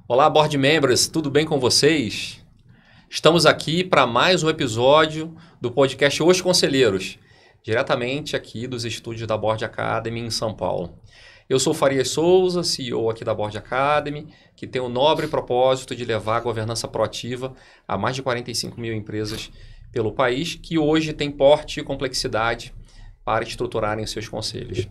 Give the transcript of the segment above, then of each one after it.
Olá, Board Members, tudo bem com vocês? Estamos aqui para mais um episódio do podcast Os Conselheiros, diretamente aqui dos estúdios da Board Academy em São Paulo. Eu sou Farias Souza, CEO aqui da Board Academy, que tem o nobre propósito de levar a governança proativa a mais de 45 mil empresas pelo país, que hoje tem porte e complexidade para estruturarem seus conselhos.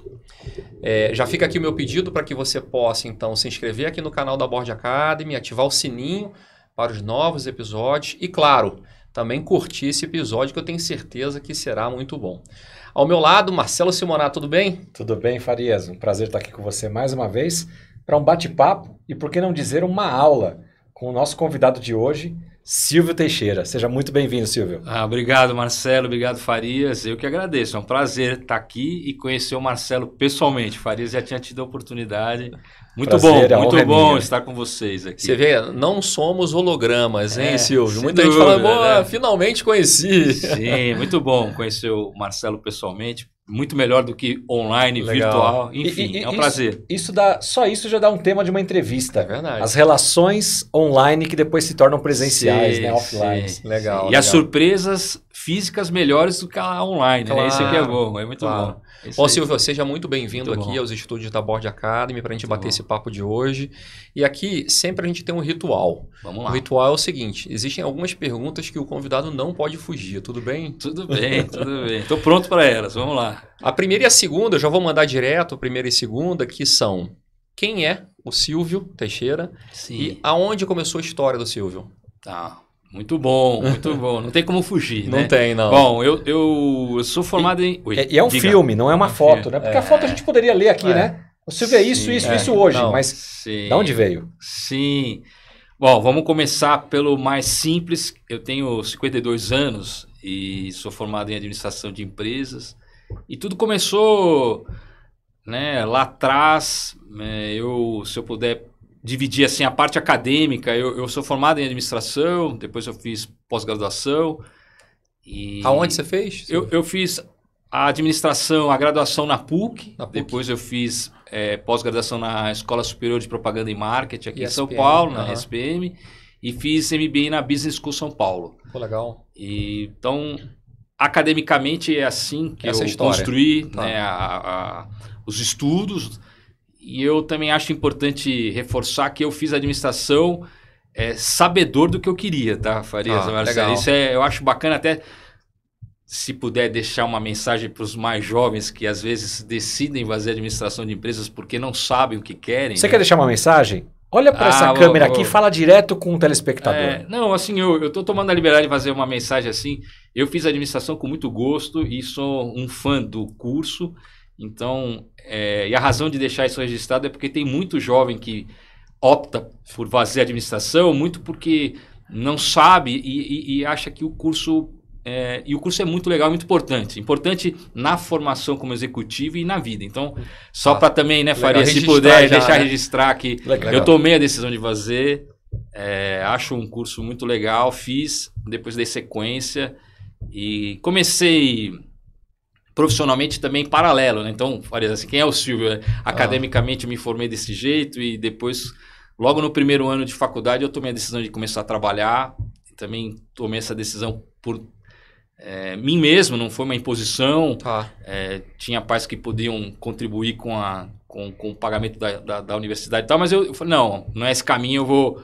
Já fica aqui o meu pedido para que você possa, então, se inscrever aqui no canal da Board Academy, ativar o sininho para os novos episódios e, claro, também curtir esse episódio que eu tenho certeza que será muito bom. Ao meu lado, Marcelo Simonato, tudo bem? Tudo bem, Farias. Um prazer estar aqui com você mais uma vez para um bate-papo e, por que não dizer, uma aula com o nosso convidado de hoje, Silvio Teixeira. Seja muito bem-vindo, Silvio. Obrigado, Marcelo. Obrigado, Farias. Eu que agradeço. É um prazer estar aqui e conhecer o Marcelo pessoalmente. Farias já tinha tido a oportunidade. Muito bom estar com vocês aqui. Você vê, não somos hologramas, hein, Silvio? Muita gente dúvida, fala, finalmente conheci. Sim, muito bom conhecer o Marcelo pessoalmente. Muito melhor do que online, Legal. Virtual. Enfim, é um prazer. Só isso já dá um tema de uma entrevista. É verdade. As relações online que depois se tornam presenciais, né? Offline. Sim. Legal. E as surpresas físicas melhores do que a online, Claro. né? Isso aqui é bom, é muito bom. Isso Bom, aí. Silvio, seja muito bem-vindo Muito aqui bom. aos estúdios da Board Academy para a gente Muito bater bom. esse papo de hoje. E aqui sempre a gente tem um ritual. Vamos O lá. ritual é o seguinte, existem algumas perguntas que o convidado não pode fugir, tudo bem? Tudo bem, tudo bem. Estou pronto para elas, vamos lá. A primeira e a segunda, eu já vou mandar direto, a primeira e segunda, que são: quem é o Silvio Teixeira. Sim. E aonde começou a história do Silvio? Tá. Muito bom, muito bom. Não tem como fugir, né? Não tem, não. Bom, eu sou formado em... Oi, E é um diga. filme, não é uma foto, né? Porque a foto a gente poderia ler aqui, É. né? O Silvio é isso, Sim, isso hoje, não. mas Sim. de onde veio? Sim. Bom, vamos começar pelo mais simples. Eu tenho 52 anos e sou formado em administração de empresas. E tudo começou, né, lá atrás. Se eu puder dividir assim, a parte acadêmica, eu sou formado em administração, depois eu fiz pós-graduação. Aonde você fez? Eu fiz a administração, a graduação na PUC, Na PUC. depois eu fiz pós-graduação na Escola Superior de Propaganda e Marketing aqui em São ESPM, Paulo, na aham. SPM, e fiz MBA na Business School São Paulo. Pô, legal. Então, academicamente é assim que Essa eu história. construí, Tá. né, os estudos, e eu também acho importante reforçar que eu fiz administração sabedor do que eu queria, tá, Farias? Marcelo? Legal. Isso eu acho bacana até... Se puder deixar uma mensagem para os mais jovens que às vezes decidem fazer administração de empresas porque não sabem o que querem. Você né? quer deixar uma mensagem? Olha para essa câmera aqui e fala direto com o telespectador. Não, assim, eu estou tomando a liberdade de fazer uma mensagem assim. Eu fiz administração com muito gosto e sou um fã do curso. Então, e a razão de deixar isso registrado é porque tem muito jovem que opta por fazer administração, muito porque não sabe e acha que o curso... e o curso é muito legal, muito importante. Importante na formação como executivo e na vida. Então, só para também, né, Faria, se puder deixar registrar que eu tomei a decisão de fazer. Acho um curso muito legal, fiz, depois dei sequência e comecei profissionalmente também paralelo, né? Então, Faria, assim, quem é o Silvio? Academicamente eu me formei desse jeito e depois, logo no primeiro ano de faculdade, eu tomei a decisão de começar a trabalhar. Também tomei essa decisão por mim mesmo, não foi uma imposição. Tinha pais que podiam contribuir com o pagamento da universidade e tal, mas eu falei, não é esse caminho, eu vou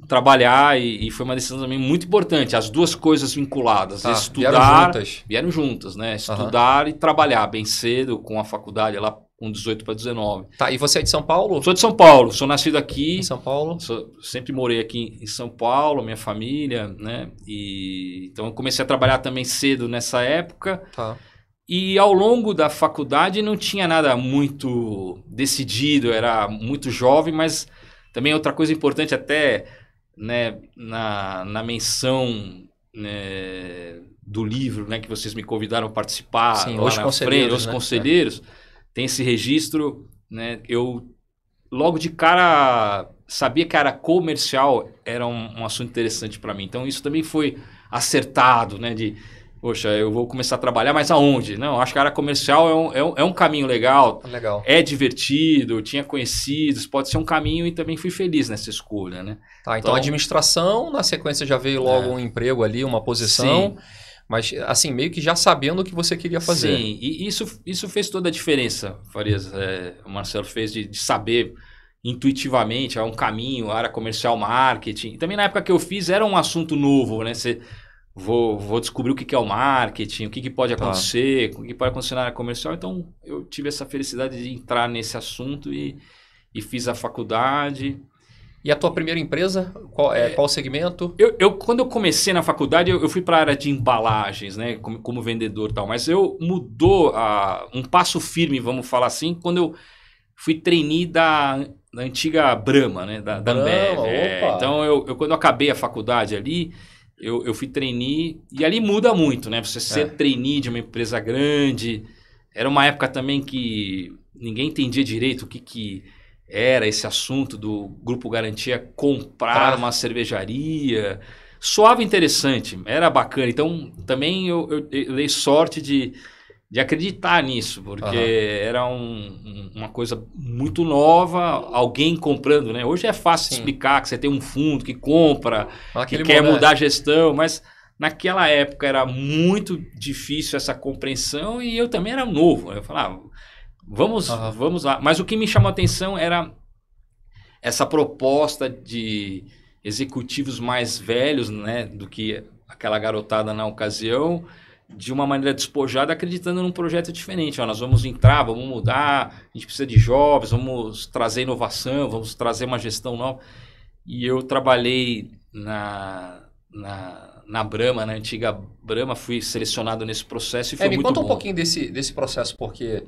trabalhar e foi uma decisão também muito importante, as duas coisas vinculadas, estudar, vieram juntas, né? Estudar e trabalhar bem cedo com a faculdade lá com 18 para 19. Tá, e você é de São Paulo? Sou de São Paulo, sou nascido aqui. Em São Paulo? Sempre morei aqui em São Paulo, minha família, né? Então eu comecei a trabalhar também cedo nessa época. Tá. E ao longo da faculdade não tinha nada muito decidido, era muito jovem, mas também outra coisa importante até, né, na menção, né, do livro, né, que vocês me convidaram a participar. Sim, lá Os na Conselheiros, frente, Os né? Conselheiros. Tem esse registro, né? Eu logo de cara sabia que a área comercial era um assunto interessante para mim. Então isso também foi acertado, né? Poxa, eu vou começar a trabalhar, mas aonde? Não, acho que a área comercial é um caminho legal. Legal. É divertido, tinha conhecidos, pode ser um caminho e também fui feliz nessa escolha, né? Tá, então administração, na sequência já veio logo um emprego ali, uma posição. Sim. Mas, assim, meio que já sabendo o que você queria fazer. Sim, e isso fez toda a diferença, Farias. O Marcelo fez de saber intuitivamente, um caminho, área comercial, marketing. E também na época que eu fiz era um assunto novo, né? Vou descobrir o que é o marketing, o que pode acontecer, o que pode acontecer na área comercial. Então, eu tive essa felicidade de entrar nesse assunto e fiz a faculdade. E a tua primeira empresa, qual segmento? Quando eu comecei na faculdade, eu fui para a área de embalagens, né, como vendedor e tal, mas mudou um passo firme, vamos falar assim, quando eu fui trainee da antiga Brahma, né, da Ambev. Então, quando eu acabei a faculdade ali, eu fui trainee, e ali muda muito, né, você ser trainee de uma empresa grande. Era uma época também que ninguém entendia direito o que era esse assunto do Grupo Garantia comprar uma cervejaria. Soava interessante, era bacana. Então, também eu dei sorte de acreditar nisso, porque era uma coisa muito nova, alguém comprando, né? Hoje é fácil explicar que você tem um fundo que compra, que quer mudar a gestão, mas naquela época era muito difícil essa compreensão e eu também era novo. Eu falava, vamos lá. Mas o que me chamou a atenção era essa proposta de executivos mais velhos, né, do que aquela garotada na ocasião, de uma maneira despojada, acreditando num projeto diferente. Ó, nós vamos entrar, vamos mudar, a gente precisa de jovens, vamos trazer inovação, vamos trazer uma gestão nova. E eu trabalhei na Brahma, na antiga Brahma, fui selecionado nesse processo e foi muito bom. Me conta um pouquinho desse processo, porque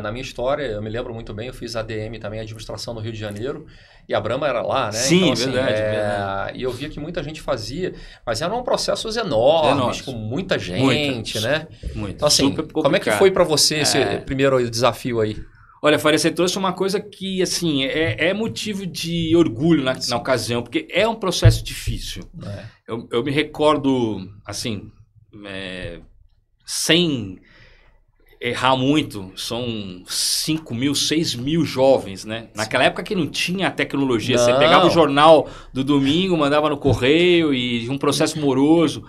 na minha história, eu me lembro muito bem, eu fiz ADM também, administração no Rio de Janeiro, e a Brahma era lá, né? Sim, então, assim, verdade. E eu via que muita gente fazia, mas eram processos enormes, com muita gente, né? Muito. Então, assim, como é que foi para você esse primeiro desafio aí? Olha, Faria, você trouxe uma coisa que, assim, é motivo de orgulho na ocasião, porque é um processo difícil. Eu me recordo, assim, sem errar muito, são 5 mil, 6 mil jovens, né? Naquela época que não tinha tecnologia, você pegava o jornal do domingo, mandava no correio e um processo moroso,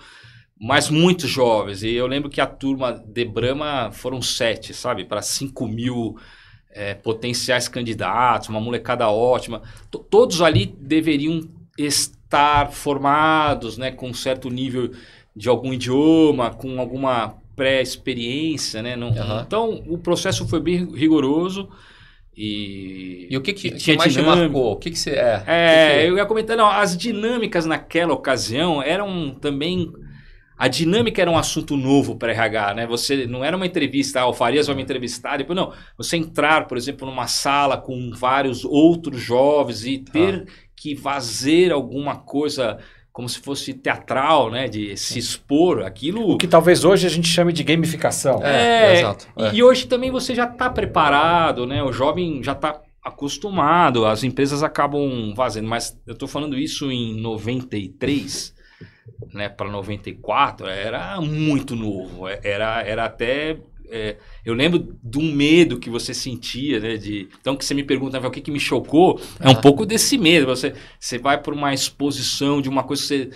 mas muitos jovens. E eu lembro que a turma de Brahma foram 7, sabe? Para 5 mil potenciais candidatos, uma molecada ótima. Todos ali deveriam estar formados, né? Com um certo nível de algum idioma, com alguma pré-experiência, né? Então, o processo foi bem rigoroso e o que mais te marcou? O que você eu ia comentar, não, as dinâmicas naquela ocasião eram também... A dinâmica era um assunto novo para RH, né? Você não era uma entrevista, o Farias vai me entrevistar, depois não. Você entrar, por exemplo, numa sala com vários outros jovens e ter que fazer alguma coisa como se fosse teatral, né? De se expor, aquilo... O que talvez hoje a gente chame de gamificação. Exato. E hoje também você já está preparado, né? O jovem já está acostumado, as empresas acabam fazendo, mas eu estou falando isso em 93, né? Para 94, era muito novo, era até... eu lembro de um medo que você sentia, né? Então, que você me pergunta, o que me chocou, é um pouco desse medo. Você vai por uma exposição de uma coisa que você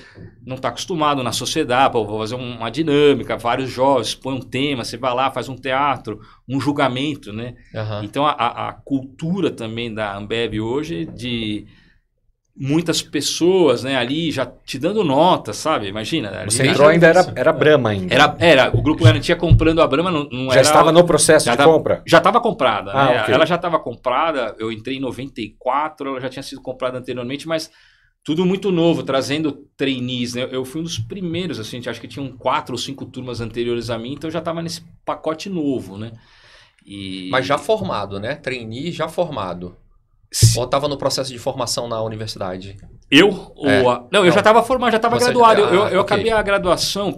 não está acostumado na sociedade, vou fazer uma dinâmica, vários jovens, põe um tema, você vai lá, faz um teatro, um julgamento, né? Então, a cultura também da Ambev hoje de... muitas pessoas, né, ali já te dando nota, sabe? Imagina. Você entrou ainda, era Brahma ainda. Era o Grupo Garantia comprando a Brahma, não já era... estava no processo de compra? Já estava comprada, né? Okay. Ela já estava comprada, eu entrei em 94, ela já tinha sido comprada anteriormente, mas tudo muito novo, trazendo trainees, né? Eu fui um dos primeiros, assim, acho que tinham 4 ou 5 turmas anteriores a mim, então eu já estava nesse pacote novo, né? Mas já formado, né? Trainee já formado. Ou estava no processo de formação na universidade? Não, eu já estava formado, já estava graduado. Eu acabei a graduação,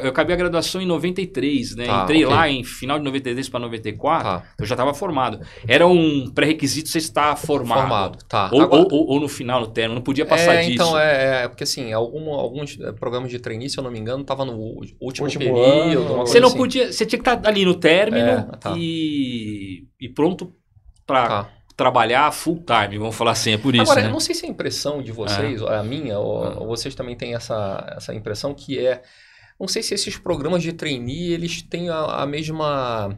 eu acabei a graduação em 93, né? Entrei lá em final de 93 para 94, eu já estava formado. Era um pré-requisito você estar formado. Ou no final, no término, não podia passar disso. Então, porque assim, alguns programas de trainee, se eu não me engano, estavam no último período. Você não podia, você tinha que estar ali no término e pronto para... trabalhar full time, vamos falar assim, é por isso. Agora, né? eu não sei se é a impressão de vocês, a minha, ou vocês também têm essa impressão que não sei se esses programas de trainee, eles têm a mesma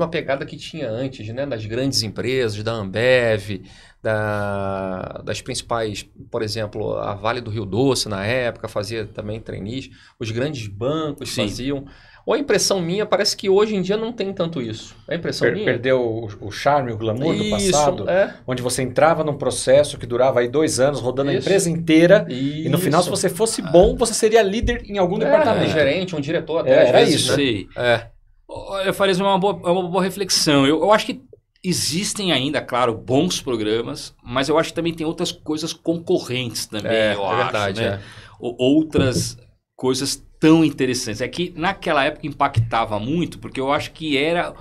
pegada que tinha antes, né? Das grandes empresas, da Ambev, das principais, por exemplo, a Vale do Rio Doce, na época, fazia também trainees, os grandes bancos faziam... Ou a impressão minha, parece que hoje em dia não tem tanto isso. É a impressão minha? Perdeu o charme, o glamour do passado, onde você entrava num processo que durava aí 2 anos, rodando a empresa inteira, e no final, se você fosse bom, você seria líder em algum departamento. Um gerente, um diretor até. Era isso. Né? Eu falei uma boa reflexão. Eu acho que existem ainda, claro, bons programas, mas eu acho que também tem outras coisas concorrentes também, eu acho. Verdade, né? Outras coisas tão interessantes. É que naquela época impactava muito, porque eu acho que era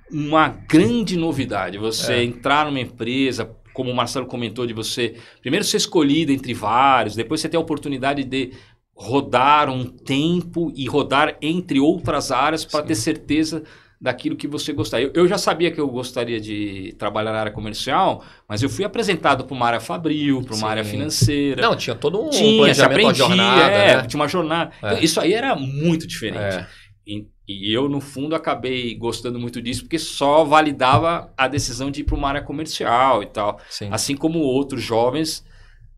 uma grande novidade você entrar numa empresa, como o Marcelo comentou, de você primeiro ser escolhido entre vários, depois você ter a oportunidade de rodar um tempo e rodar entre outras áreas para ter certeza daquilo que você gostaria. Eu já sabia que eu gostaria de trabalhar na área comercial, mas eu fui apresentado para uma área fabril, para uma área financeira. Não, tinha todo um planejamento, uma jornada. Né? Tinha uma jornada. Então, isso aí era muito diferente. E eu, no fundo, acabei gostando muito disso, porque só validava a decisão de ir para uma área comercial e tal. Sim. Assim como outros jovens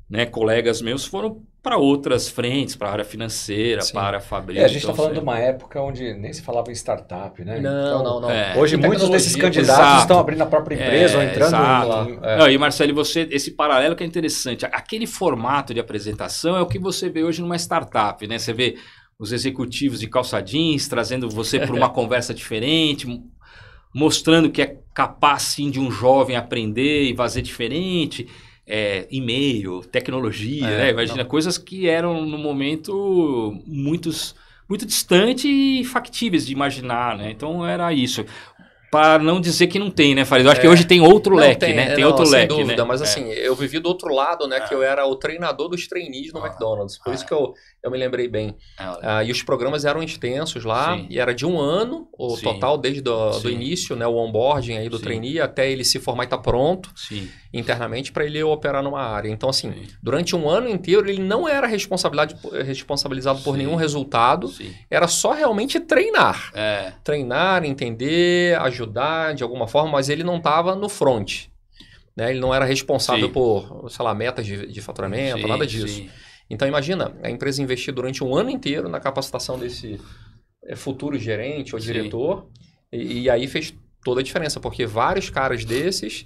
né, colegas meus foram para outras frentes, para a área financeira, Sim. para a área fabril. A gente está então, falando de uma época onde nem se falava em startup, né? Não. Hoje Tem muitos desses tecnologia, candidatos exato. estão abrindo a própria empresa ou entrando exato. em... Não, e Marcelo, esse paralelo que é interessante. Aquele formato de apresentação é o que você vê hoje numa startup, né? Você vê os executivos de calça jeans trazendo você para uma conversa diferente, mostrando que é capaz, sim, de um jovem aprender e fazer diferente. E-mail, tecnologia, né? Imagina, coisas que eram no momento muito distante e factíveis de imaginar, né? Então era isso. Para não dizer que não tem, né, Farid? Eu acho que hoje tem outro leque, né? Tem outro sem leque, dúvida, né? mas assim, eu vivi do outro lado, né? Que eu era o treinador dos trainees no McDonald's. Por isso que eu me lembrei bem. E os programas eram extensos lá, Sim. e era de 1 ano, o Sim. total, desde do início, né? O onboarding aí do Sim. trainee, até ele se formar e estar pronto Sim. internamente para ele operar numa área. Então, assim, Sim. durante 1 ano inteiro, ele não era responsabilizado por Sim. nenhum resultado, Sim. era só realmente treinar. É. Treinar, entender, ajudar de alguma forma, mas ele não estava no front. Né? Ele não era responsável Sim. por, sei lá, metas de faturamento, Sim, nada disso. sim. Então, imagina, a empresa investir durante 1 ano inteiro na capacitação desse futuro gerente ou Sim. diretor, e aí fez toda a diferença, porque vários caras desses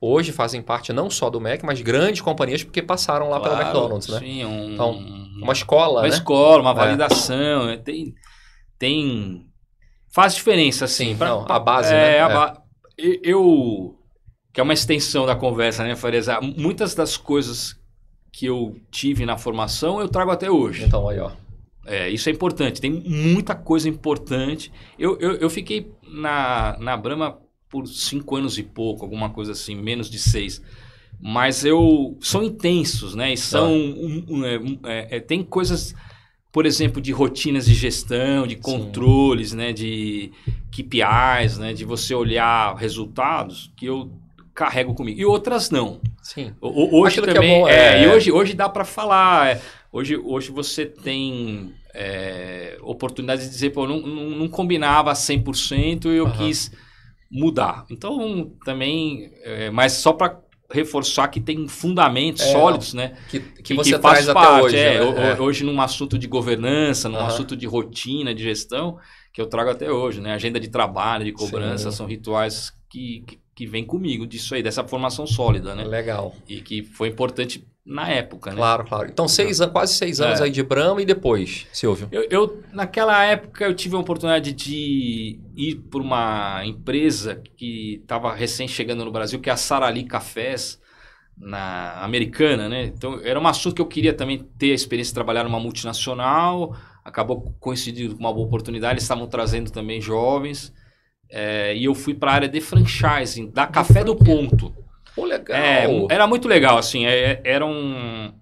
hoje fazem parte não só do Mac, mas grandes companhias, porque passaram lá pelo McDonald's, né? Sim, Então, uma escola, uma né? escola, uma validação, faz diferença, assim. Sim, a base, né? Que é uma extensão da conversa, né, Faresa? Muitas das coisas que eu tive na formação, eu trago até hoje. Então, aí, ó. Isso é importante, tem muita coisa importante. Eu fiquei na Brahma por 5 anos e pouco, alguma coisa assim, menos de 6. Mas são intensos, né? E tem coisas, por exemplo, de rotinas de gestão, de controles, né? De KPIs, né? De você olhar resultados que eu carrego comigo. E outras não. Sim. Hoje aquilo também, que é bom e hoje dá para falar. Hoje você tem oportunidade de dizer, pô, não combinava 100% e eu quis mudar. Então, também, mas só para reforçar que tem fundamentos sólidos, né? Que você traz até hoje. Hoje, num assunto de governança, num assunto de rotina, de gestão, que eu trago até hoje, né? Agenda de trabalho, de cobrança, são rituais que vêm comigo disso aí, dessa formação sólida, né? Legal. E que foi importante na época, né? Claro. Então, quase 6 anos aí de Brahma e depois, Silvio? Naquela época, eu tive a oportunidade de ir por uma empresa que estava recém chegando no Brasil, que é a Sara Lee Cafés, americana, né? Então, era um assunto que eu queria também ter a experiência de trabalhar numa multinacional, acabou coincidindo com uma boa oportunidade, eles estavam trazendo também jovens, e eu fui para a área de franchising, da Café do Ponto. Pô, legal. Era muito legal, assim,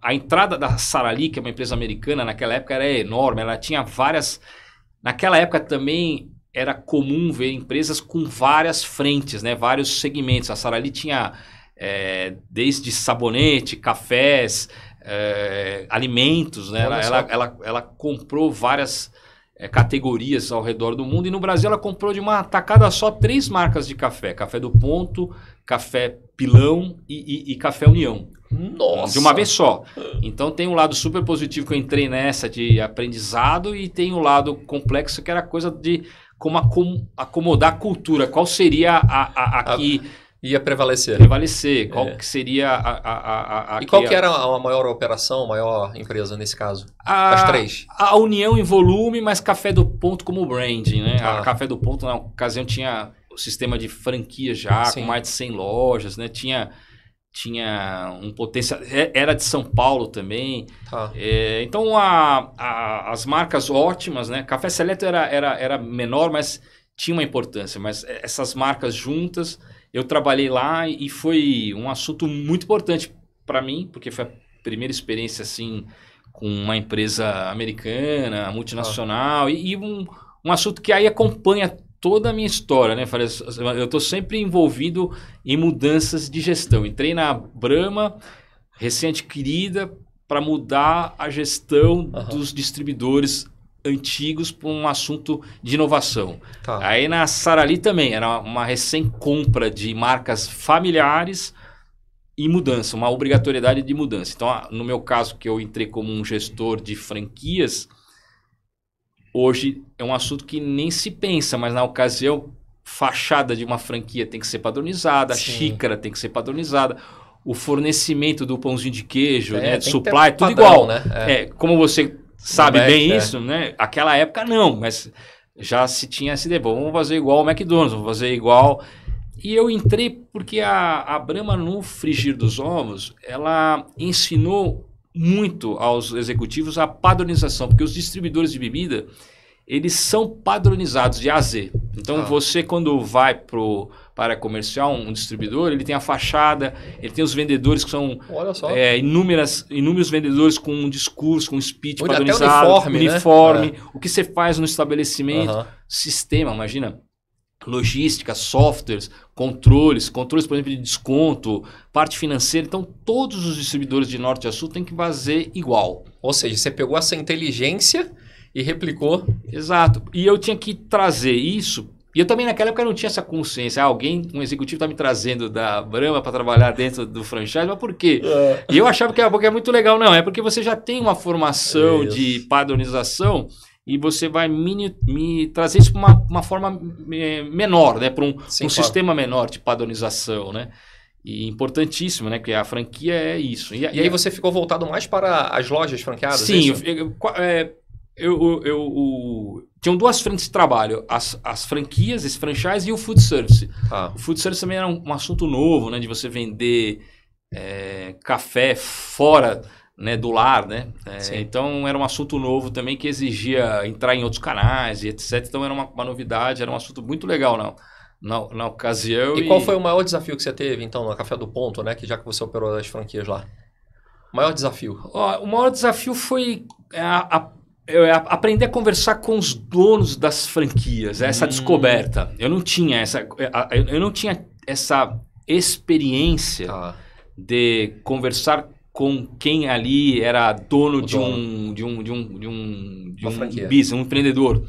a entrada da Sara Lee, que é uma empresa americana, naquela época era enorme, ela tinha várias... Naquela época também era comum ver empresas com várias frentes, né, vários segmentos. A Sara Lee tinha desde sabonete, cafés, alimentos, né, ela comprou várias categorias ao redor do mundo, e no Brasil ela comprou de uma tacada só 3 marcas de café: Café do Ponto, Café Pilão e Café União. Nossa! De uma vez só. Então tem um lado super positivo que eu entrei nessa de aprendizado, e tem um lado complexo que era a coisa de como acomodar a cultura. Qual seria a que ia prevalecer? Qual que seria a E qual que era a maior operação, a maior empresa nesse caso? As 3. A União em volume, mas Café do Ponto como branding, né? A Café do Ponto, na ocasião, tinha o sistema de franquia já, com mais de 100 lojas, né? Tinha um potencial... Era de São Paulo também. Então, as marcas ótimas, né? Café Seleto era menor, mas tinha uma importância. Mas essas marcas juntas... Eu trabalhei lá e foi um assunto muito importante para mim, porque foi a primeira experiência assim com uma empresa americana, multinacional, e um assunto que aí acompanha toda a minha história, né? Eu estou sempre envolvido em mudanças de gestão. Entrei na Brahma, recém-adquirida, para mudar a gestão dos distribuidores antigos para um assunto de inovação. Aí na Sara Lee também era uma recém-compra de marcas familiares e mudança, uma obrigatoriedade de mudança. Então, no meu caso, que eu entrei como um gestor de franquias, hoje é um assunto que nem se pensa, mas na ocasião, fachada de uma franquia tem que ser padronizada, a xícara tem que ser padronizada, o fornecimento do pãozinho de queijo, né, supply, tudo padrão, igual. Né? Como você sabe bem isso, né? Aquela época não, mas já se tinha essa ideia, vamos fazer igual o McDonald's, vamos fazer igual... E eu entrei porque a Brahma, no frigir dos ovos, ela ensinou muito aos executivos a padronização, porque os distribuidores de bebida, eles são padronizados de A a Z. Então, você, quando vai para comercial, um distribuidor, ele tem a fachada, ele tem os vendedores que são inúmeros vendedores com um discurso, com um speech padronizado, uniforme, né? O que você faz no estabelecimento, sistema, imagina. Logística, softwares, controles, por exemplo, de desconto, parte financeira. Então, todos os distribuidores de norte a sul têm que fazer igual. Ou seja, você pegou essa inteligência e replicou. Exato. E eu tinha que trazer isso. E eu também, naquela época, não tinha essa consciência. Um executivo está me trazendo da Brahma para trabalhar dentro do franchise, mas por quê? E eu achava que é muito legal. Não, é porque você já tem uma formação de padronização. E você vai me trazer isso para uma forma menor, né? Para um sistema menor de padronização, né? E importantíssimo, né? Que a franquia é isso. E aí você ficou voltado mais para as lojas franqueadas? Sim, tinham duas frentes de trabalho. As franquias, esse franchise e o food service. O food service também era um assunto novo, né? De você vender café fora... né, do lar, né? Então era um assunto novo também que exigia entrar em outros canais e etc. Então era uma novidade, era um assunto muito legal na ocasião. E qual foi o maior desafio que você teve, então, no Café do Ponto, né? Que já que você operou as franquias lá. O maior desafio? O maior desafio foi aprender a conversar com os donos das franquias, essa descoberta. Eu não tinha essa experiência de conversar com quem ali era dono de um business, um empreendedor.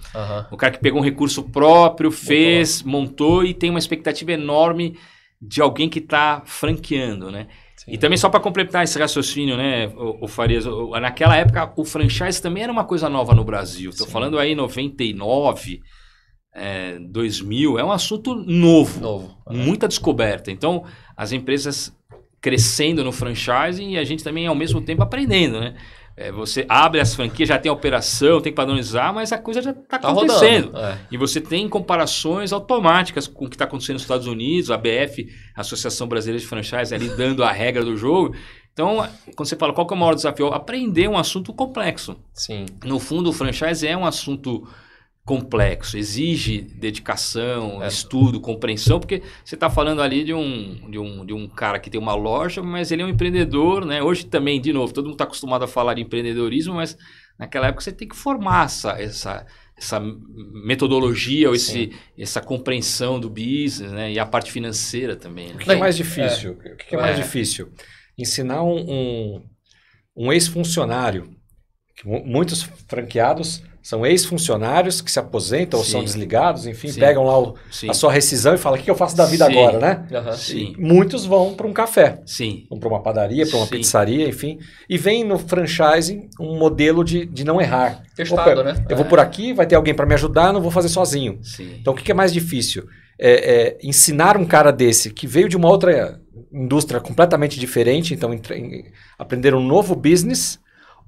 O cara que pegou um recurso próprio, montou e tem uma expectativa enorme de alguém que está franqueando, né? E também só para complementar esse raciocínio, né, o Farias, naquela época o franchise também era uma coisa nova no Brasil. Estou falando aí 99, 2000, é um assunto novo. Muita descoberta. Então, as empresas crescendo no franchise e a gente também ao mesmo tempo aprendendo, né? Você abre as franquias, já tem a operação, tem que padronizar, mas a coisa já está acontecendo. E você tem comparações automáticas com o que está acontecendo nos Estados Unidos, a ABF, Associação Brasileira de Franchise, ali dando a regra do jogo. Então, quando você fala qual que é o maior desafio? Aprender um assunto complexo. Sim. No fundo, o franchise é um assunto complexo, exige dedicação, estudo, compreensão, porque você está falando ali de um cara que tem uma loja, mas ele é um empreendedor, né? Hoje também, de novo, todo mundo está acostumado a falar de empreendedorismo, mas naquela época você tem que formar essa metodologia, ou essa compreensão do business, né? E a parte financeira também. Né? O que é mais difícil? O que é mais difícil? Ensinar um ex-funcionário. Muitos franqueados são ex-funcionários que se aposentam ou são desligados, enfim, pegam lá a sua rescisão e falam, o que eu faço da vida agora, né? Sim. Muitos vão para um café, vão para uma padaria, para uma pizzaria, enfim, e vem no franchising um modelo de não errar. Testado, né? Eu vou por aqui, vai ter alguém para me ajudar, não vou fazer sozinho. Então, o que é mais difícil? Ensinar um cara desse que veio de uma outra indústria completamente diferente, então aprender um novo business,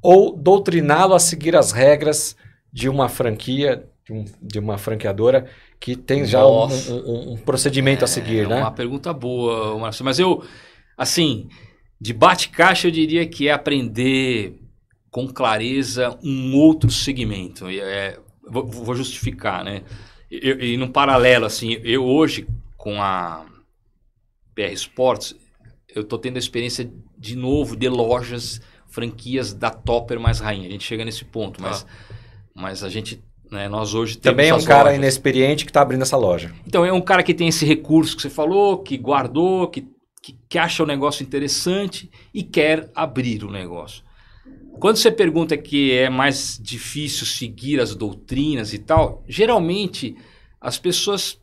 ou doutriná-lo a seguir as regras de uma franquia, de uma franqueadora que tem já um procedimento a seguir, né? É uma pergunta boa, Márcio. Mas de bate-caixa eu diria que é aprender com clareza um outro segmento. Vou justificar, né? E num paralelo, assim, eu hoje com a PR Sports, eu estou tendo a experiência de novo de lojas, franquias da Topper mais rainha. A gente chega nesse ponto, mas a gente, né, nós hoje temos também é um cara inexperiente que está abrindo essa loja. Então, é um cara que tem esse recurso que você falou, que guardou, que acha o negócio interessante e quer abrir o negócio. Quando você pergunta que é mais difícil seguir as doutrinas e tal, geralmente as pessoas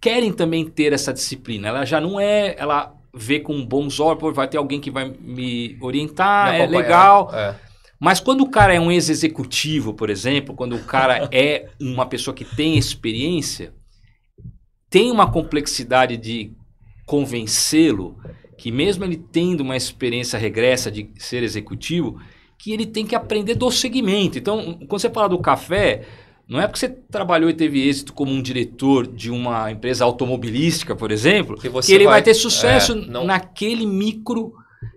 querem também ter essa disciplina. Ela já não é... ver com bons olhos, vai ter alguém que vai me orientar, é legal. Mas quando o cara é um ex-executivo, por exemplo, quando o cara é uma pessoa que tem experiência, tem uma complexidade de convencê-lo, que mesmo ele tendo uma experiência regressa de ser executivo, que ele tem que aprender do segmento. Então, quando você fala do café, não é porque você trabalhou e teve êxito como um diretor de uma empresa automobilística, por exemplo, que ele vai ter sucesso naquele micro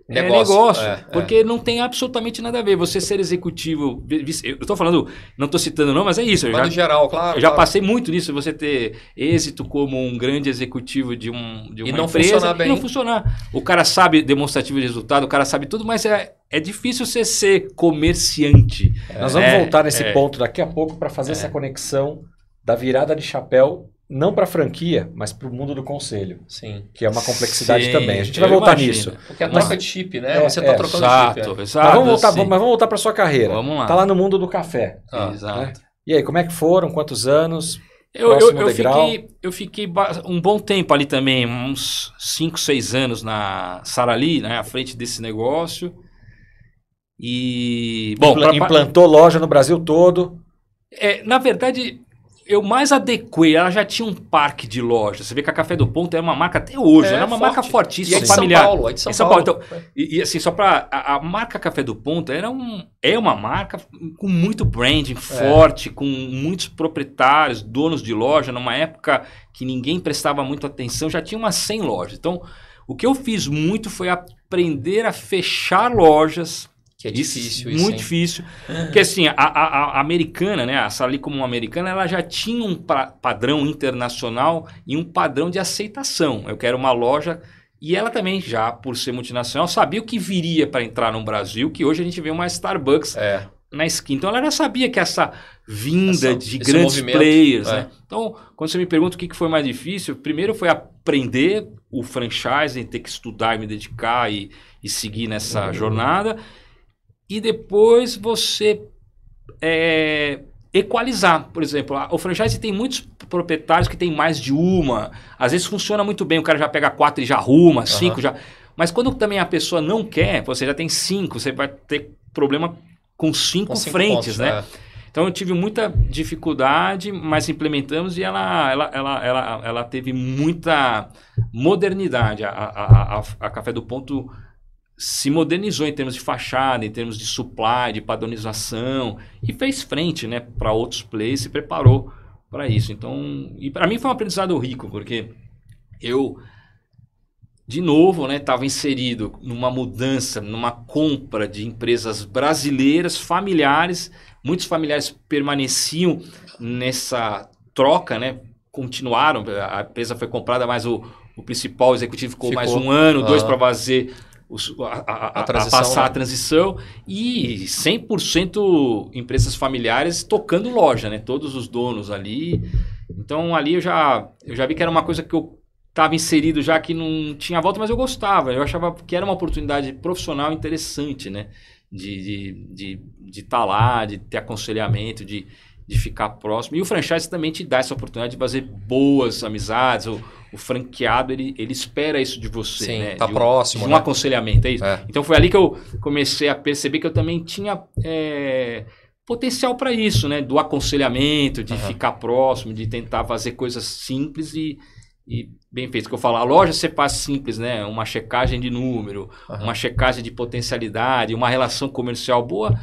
negócio. Porque não tem absolutamente nada a ver. Você ser executivo... Eu estou falando, não estou citando não, mas é isso. No geral, claro. Eu já passei muito nisso. Você ter êxito como um grande executivo de uma empresa e não funcionar. O cara sabe demonstrativo de resultado, o cara sabe tudo, mas é difícil você ser comerciante. Nós vamos voltar nesse ponto daqui a pouco para fazer essa conexão da virada de chapéu, não para a franquia, mas para o mundo do conselho. Sim. Que é uma complexidade também. A gente vai voltar nisso. Porque a troca de chip, né? Você está trocando chip. Exato. Mas vamos voltar para sua carreira. Vamos lá. Tá lá no mundo do café. Exato. Né? E aí, como é que foram? Quantos anos? Eu fiquei um bom tempo ali também, uns 5, 6 anos na Sara Lee, né, à frente desse negócio. E implantou loja no Brasil todo. Na verdade, eu mais adequei. Ela já tinha um parque de lojas. Você vê que a Café do Ponto é uma marca até hoje. Ela é uma marca fortíssima, familiar. É de São Paulo. Então, e assim, só para a marca Café do Ponto é uma marca com muito branding forte, com muitos proprietários, donos de loja. Numa época que ninguém prestava muito atenção, já tinha umas 100 lojas. Então, o que eu fiz muito foi aprender a fechar lojas. Que é difícil isso. Muito difícil. Porque assim, a americana, né, a Sara Lee como uma americana, ela já tinha um padrão internacional e um padrão de aceitação. Eu quero uma loja... E ela também, já por ser multinacional, sabia o que viria para entrar no Brasil, que hoje a gente vê uma Starbucks na esquina. Então ela já sabia que essa vinda de grandes players... Né? Então, quando você me pergunta o que foi mais difícil, primeiro foi aprender o franchising, ter que estudar e me dedicar e seguir nessa jornada... E depois você equalizar. Por exemplo, o franchise tem muitos proprietários que tem mais de uma. Às vezes funciona muito bem, o cara já pega 4 e já arruma, 5 já... Mas quando também a pessoa não quer, você já tem 5, você vai ter problema com 5 frentes, pontos, né? Então eu tive muita dificuldade, mas implementamos e ela teve muita modernidade. A Café do Ponto... se modernizou em termos de fachada, em termos de supply, de padronização e fez frente, né, para outros players, se preparou para isso. Então, e para mim foi um aprendizado rico, porque eu, de novo, né, estava inserido numa mudança, numa compra de empresas brasileiras, familiares. Muitos familiares permaneciam nessa troca, né, continuaram. A empresa foi comprada, mas o principal executivo ficou mais um ano, 2 para fazer... passar a transição e 100% empresas familiares tocando loja, né? Todos os donos ali. Então ali eu já vi que era uma coisa que eu estava inserido já, que não tinha volta, mas eu gostava. Eu achava que era uma oportunidade profissional interessante, né? De estar lá, de ter aconselhamento, de ficar próximo. E o franchise também te dá essa oportunidade de fazer boas amizades. O franqueado, ele espera isso de você. Sim, né? Tá próximo. De um aconselhamento, é isso. Então foi ali que eu comecei a perceber que eu também tinha potencial para isso, né? Do aconselhamento, de ficar próximo, de tentar fazer coisas simples e bem feitas. Que eu falo, a loja você faz simples, né? Uma checagem de número, uma checagem de potencialidade, uma relação comercial boa...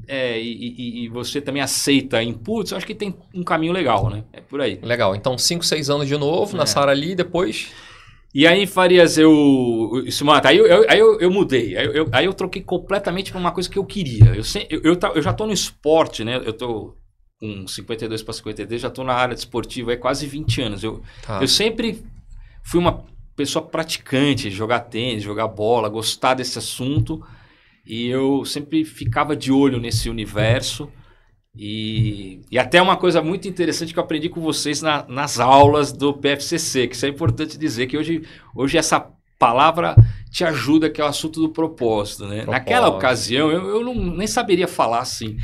e você também aceita inputs, eu acho que tem um caminho legal, né? É por aí. Legal. Então, 5, 6 anos de novo na Sara Lee, depois... E aí, Farias, aí eu mudei. Aí eu troquei completamente para uma coisa que eu queria. Eu já estou no esporte, né? Eu estou com 52 para 53, já estou na área de esportiva há quase 20 anos. Eu sempre fui uma pessoa praticante, jogar tênis, jogar bola, gostar desse assunto... E eu sempre ficava de olho nesse universo. E até uma coisa muito interessante que eu aprendi com vocês nas aulas do PFCC, que isso é importante dizer, que hoje essa palavra te ajuda, que é o assunto do propósito, né? Naquela ocasião, eu nem saberia falar assim.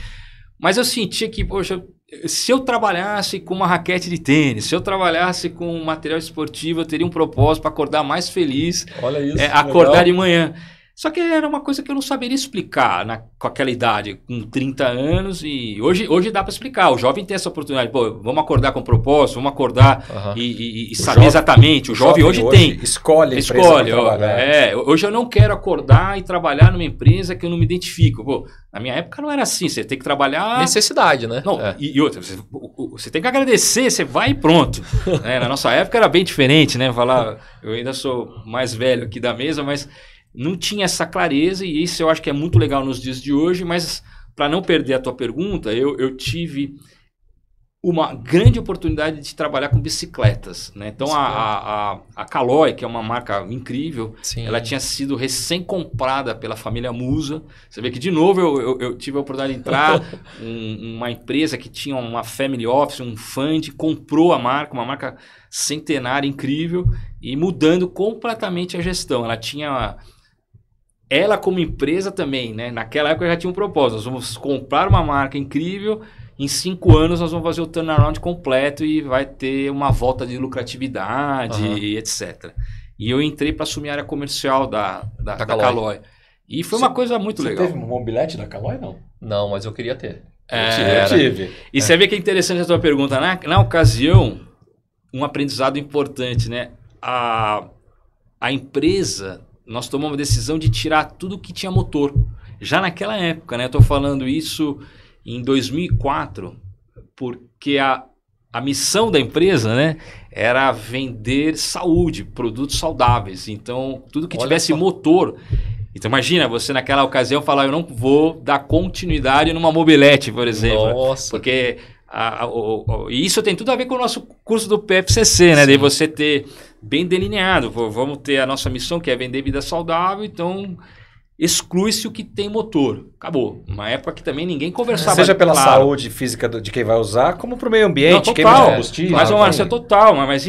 Mas eu sentia que, poxa, se eu trabalhasse com uma raquete de tênis, se eu trabalhasse com um material esportivo, eu teria um propósito para acordar mais feliz, olha isso, acordar de manhã. Só que era uma coisa que eu não saberia explicar com aquela idade, com 30 anos, e hoje dá para explicar. O jovem tem essa oportunidade. Pô, vamos acordar com propósito, vamos acordar e saber exatamente. O jovem hoje tem. Escolhe a empresa para trabalhar. Hoje eu não quero acordar e trabalhar numa empresa que eu não me identifico. Pô, na minha época não era assim. Você tem que trabalhar... Necessidade, né? Não, e outra, você tem que agradecer, você vai e pronto. Na nossa época era bem diferente, né? Falar, eu ainda sou mais velho aqui da mesa, mas... não tinha essa clareza, e isso eu acho que é muito legal nos dias de hoje, mas para não perder a tua pergunta, eu tive uma grande oportunidade de trabalhar com bicicletas, né? Então a Caloi, que é uma marca incrível, sim, ela tinha sido recém-comprada pela família Musa. Você vê que de novo eu tive a oportunidade de entrar uma empresa que tinha uma family office, um fund, comprou a marca, uma marca centenária incrível, e mudando completamente a gestão. Ela como empresa também, né? Naquela época já tinha um propósito. Nós vamos comprar uma marca incrível, em 5 anos nós vamos fazer o turnaround completo e vai ter uma volta de lucratividade, etc. E eu entrei para assumir a área comercial da Caloi. E foi uma coisa muito legal. Você teve um mobilete da Caloi, não? Não, mas eu queria ter. Eu tive. E você vê que é interessante a tua pergunta. Na ocasião, um aprendizado importante, né? A empresa... nós tomamos a decisão de tirar tudo que tinha motor. Já naquela época, né? Eu estou falando isso em 2004, porque a missão da empresa, né, era vender saúde, produtos saudáveis. Então, tudo que tivesse motor... Então, imagina, você naquela ocasião falar, eu não vou dar continuidade numa mobilete, por exemplo. Nossa. Porque... e isso tem tudo a ver com o nosso curso do PFCC, né? De você ter bem delineado. Vamos ter a nossa missão, que é vender vida saudável, então exclui-se o que tem motor. Acabou. Uma época que também ninguém conversava. Seja pela saúde física de quem vai usar, como para o meio ambiente, queima combustível. Mas, Márcio, é total. Mas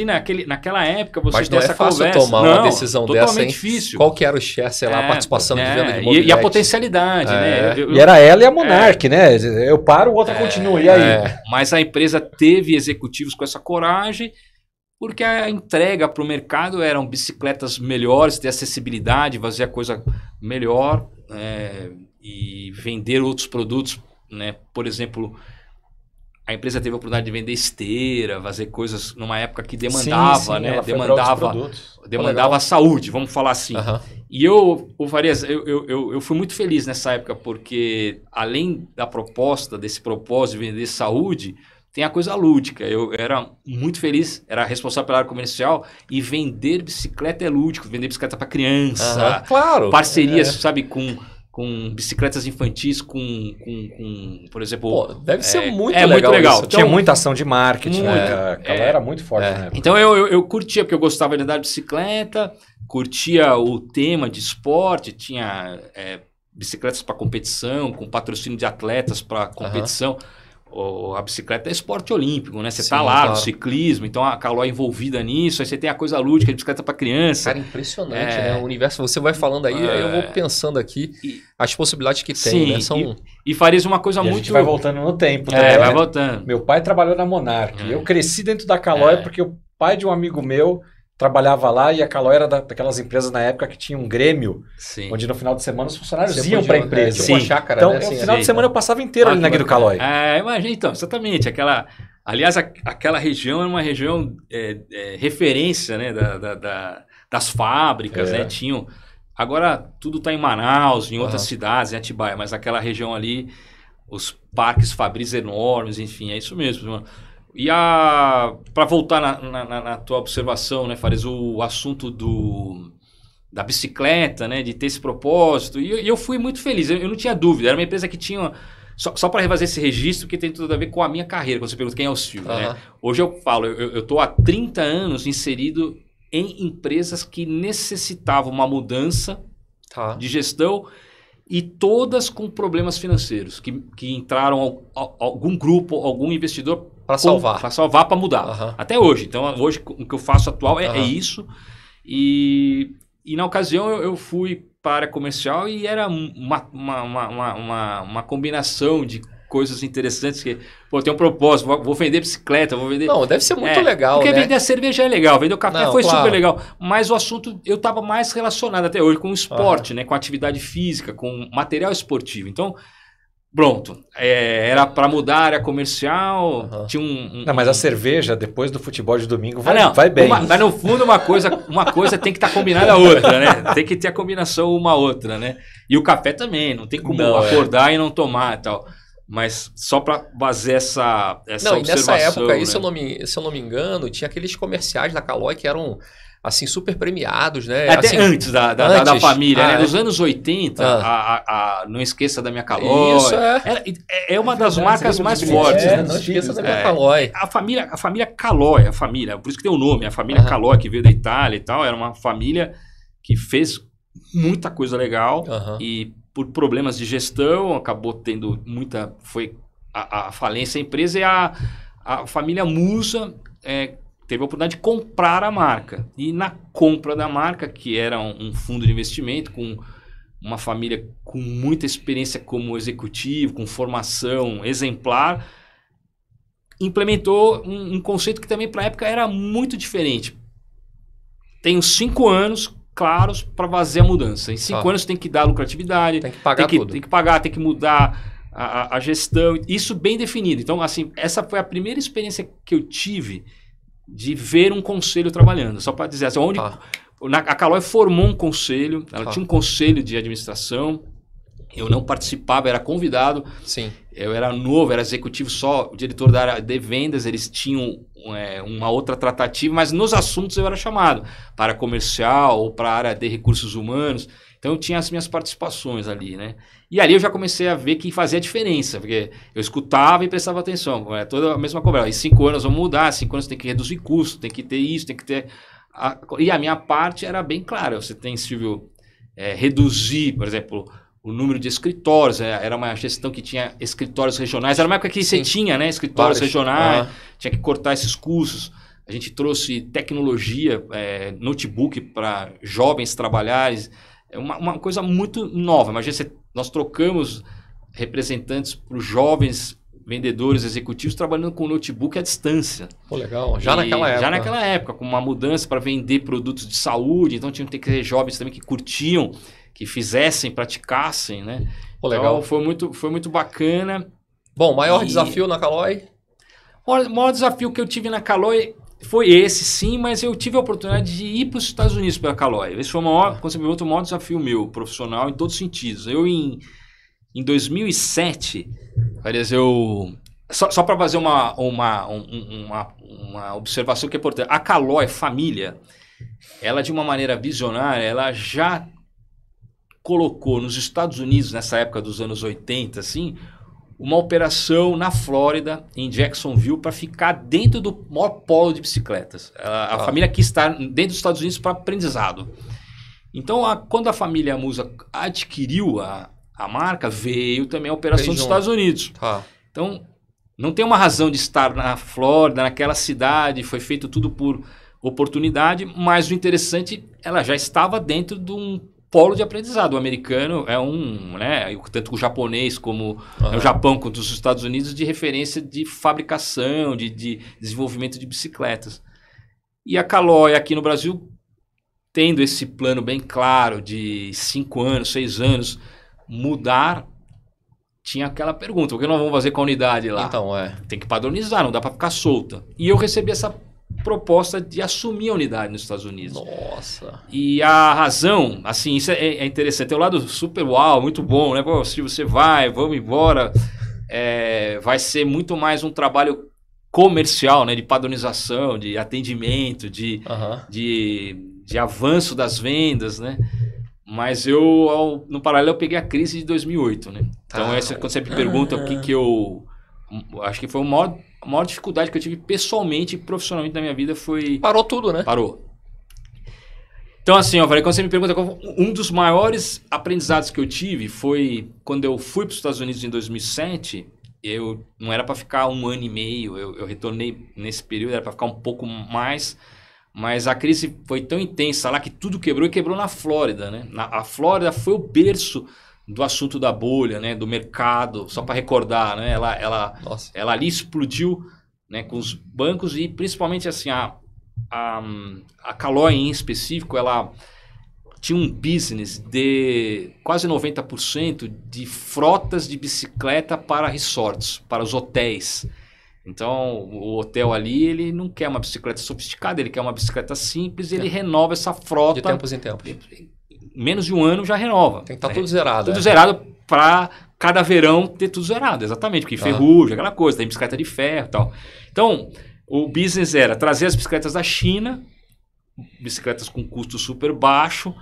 naquela época você tem essa conversa. Mas não é fácil tomar uma decisão totalmente dessa, difícil. Qual que era o share, sei lá, a participação de venda de mobilete. E a potencialidade, né? E era ela e a Monark, né? Eu paro, o outro continua. E aí? Mas a empresa teve executivos com essa coragem, porque a entrega para o mercado eram bicicletas melhores, ter acessibilidade, fazer a coisa melhor, e vender outros produtos, né? Por exemplo, a empresa teve a oportunidade de vender esteira, fazer coisas numa época que demandava, né? Demandava a saúde, vamos falar assim. E eu Farias, eu fui muito feliz nessa época, porque além da proposta, desse propósito de vender saúde, tem a coisa lúdica. Eu era muito feliz, era responsável pela área comercial, e vender bicicleta é lúdico, vender bicicleta para criança. Claro. Parcerias, sabe, com bicicletas infantis, por exemplo... Pô, deve ser muito legal. Muito legal. Então, tinha muita ação de marketing, ela era muito forte, né? Então eu curtia, porque eu gostava de andar de bicicleta, curtia o tema de esporte, tinha bicicletas para competição, com patrocínio de atletas para competição. A bicicleta é esporte olímpico, né? Você tá lá no ciclismo, então a Caloi envolvida nisso, aí você tem a coisa lúdica de bicicleta para criança. Cara, impressionante, né? O universo, você vai falando aí, aí eu vou pensando aqui as possibilidades que tem, né? E Farias, uma coisa muito... A gente vai voltando no tempo. Vai voltando. Meu pai trabalhou na Monark. Eu cresci dentro da Caloi porque o pai de um amigo meu trabalhava lá, e a Caloi era daquelas empresas na época que tinha um grêmio, onde no final de semana os funcionários iam para a empresa. Uma chácara, então, né? no final de semana eu passava inteiro ali na Guido Caloi. Imagina, então, exatamente. Aliás, aquela região era uma região referência, né, das fábricas, né? Agora tudo está em Manaus, em outras cidades, em Atibaia, mas aquela região ali, os parques fabris enormes, enfim, é isso mesmo, mano. E para voltar na tua observação, né, Farias, o assunto da bicicleta, né, de ter esse propósito, e eu fui muito feliz, eu não tinha dúvida, era uma empresa que tinha, só para refazer esse registro, que tem tudo a ver com a minha carreira, quando você pergunta quem é o Silvio, né? Hoje eu falo, eu estou há 30 anos inserido em empresas que necessitavam uma mudança de gestão, e todas com problemas financeiros, que entraram algum grupo, algum investidor para salvar. Para salvar, para mudar. Até hoje. Então, hoje o que eu faço atual é isso. E na ocasião eu fui para a área comercial, e era uma combinação de coisas interessantes que, pô, tem um propósito, vou vender bicicleta, vou vender... Não, deve ser muito legal, porque né? vender a cerveja é legal, vender o café Não, foi claro. super legal, mas o assunto eu estava mais relacionado até hoje com o esporte, né, com atividade física, com material esportivo. Então, pronto, era para mudar a área comercial, tinha Não, mas a cerveja, depois do futebol de domingo, vai bem. Mas no fundo, uma coisa tem que estar combinada a outra, né? Tem que ter a combinação uma a outra, né? E o café também, não tem como acordar e não tomar e tal. Mas só para fazer essa observação. E nessa época, né? se eu não me engano, tinha aqueles comerciais da Caloi que eram assim, super premiados, né? Até assim, antes da família, né? Nos anos 80, Não Esqueça da Minha Caloi. Isso, é uma das marcas mais fortes. Não esqueça da Minha Caloi. A família Caloi, por isso que tem o nome, a família Caloi, que veio da Itália e tal, era uma família que fez muita coisa legal e por problemas de gestão acabou tendo foi a falência da empresa, e a família Musa teve a oportunidade de comprar a marca. E na compra da marca, que era um fundo de investimento com uma família com muita experiência como executivo, com formação exemplar, implementou um conceito que também para a época era muito diferente. Tenho 5 anos claros para fazer a mudança. Em 5 anos tem que dar lucratividade, tem que pagar tudo. Tem que pagar, tem que mudar a gestão, isso bem definido. Então, assim, essa foi a primeira experiência que eu tive de ver um conselho trabalhando. Só para dizer, assim, a Caloi formou um conselho, ela tinha um conselho de administração, eu não participava, era convidado. Sim. Eu era novo, era executivo só, o diretor da área de vendas, eles tinham uma outra tratativa, mas nos assuntos eu era chamado para comercial ou para a área de recursos humanos. Então eu tinha as minhas participações ali, né? E ali eu já comecei a ver que fazia diferença, porque eu escutava e prestava atenção. É toda a mesma conversa. Em 5 anos vamos mudar, 5 anos tem que reduzir custo, tem que ter isso, tem que ter... E a minha parte era bem clara. Você tem, Silvio, reduzir, por exemplo, o número de escritórios. Era uma gestão que tinha escritórios regionais. Era uma época que você tinha, né, escritórios regionais, tinha que cortar esses custos. A gente trouxe tecnologia, notebook para jovens trabalharem. É uma coisa muito nova. Imagina, nós trocamos representantes para os jovens vendedores executivos trabalhando com notebook à distância. Pô, legal. Já naquela época, com uma mudança para vender produtos de saúde. Então, tinham que ter jovens também que curtiam, que fizessem, praticassem, né? Pô, legal. Então, foi muito bacana. Bom, maior desafio na Caloi? O maior desafio que eu tive na Caloi foi esse, sim, mas eu tive a oportunidade de ir para os Estados Unidos pela Caloi. Esse foi o maior desafio meu, profissional, em todos os sentidos. Eu, em 2007, só para fazer uma observação que é importante, a Caloi família, ela de uma maneira visionária, ela já colocou nos Estados Unidos, nessa época dos anos 80, assim, uma operação na Flórida, em Jacksonville, para ficar dentro do maior polo de bicicletas. A família quis estar dentro dos Estados Unidos para aprendizado. Então, quando a família Musa adquiriu a marca, veio também a operação dos Estados Unidos. Então, não tem uma razão de estar na Flórida, naquela cidade, foi feito tudo por oportunidade, mas o interessante, ela já estava dentro de um polo de aprendizado. O americano é tanto o japonês como o Japão quanto os Estados Unidos, de referência de fabricação, de desenvolvimento de bicicletas. E a Caloi aqui no Brasil, tendo esse plano bem claro de 5 anos, 6 anos, mudar, tinha aquela pergunta: o que nós vamos fazer com a unidade lá? Então, tem que padronizar, não dá para ficar solta. E eu recebi essa proposta de assumir a unidade nos Estados Unidos. Nossa! E a razão, assim, isso é interessante. Tem o lado super uau, muito bom, né? Pô, se você vamos embora. Vai ser muito mais um trabalho comercial, né? De padronização, de atendimento, de avanço das vendas, né? Mas no paralelo, eu peguei a crise de 2008, né? Então, quando você me pergunta o que eu... Acho que foi a maior dificuldade que eu tive pessoalmente e profissionalmente na minha vida foi... Parou tudo, né? Parou. Então, assim, quando você me pergunta, um dos maiores aprendizados que eu tive foi quando eu fui para os Estados Unidos em 2007. Eu não era para ficar 1 ano e meio, eu retornei nesse período, era para ficar um pouco mais, mas a crise foi tão intensa lá que tudo quebrou, e quebrou na Flórida, né? A Flórida foi o berço do assunto da bolha, né, do mercado, só para recordar, né, ela ali explodiu, né, com os bancos e principalmente assim, a Caloi em específico, ela tinha um business de quase 90% de frotas de bicicleta para resorts, para os hotéis. Então, o hotel ali, ele não quer uma bicicleta sofisticada, ele quer uma bicicleta simples e ele renova essa frota. De tempos em tempos. Menos de um ano já renova. Tem que estar tudo zerado. Tudo zerado para cada verão ter tudo zerado, exatamente. Porque ferrugem, aquela coisa, tem bicicleta de ferro e tal. Então, o business era trazer as bicicletas da China, bicicletas com custo super baixo,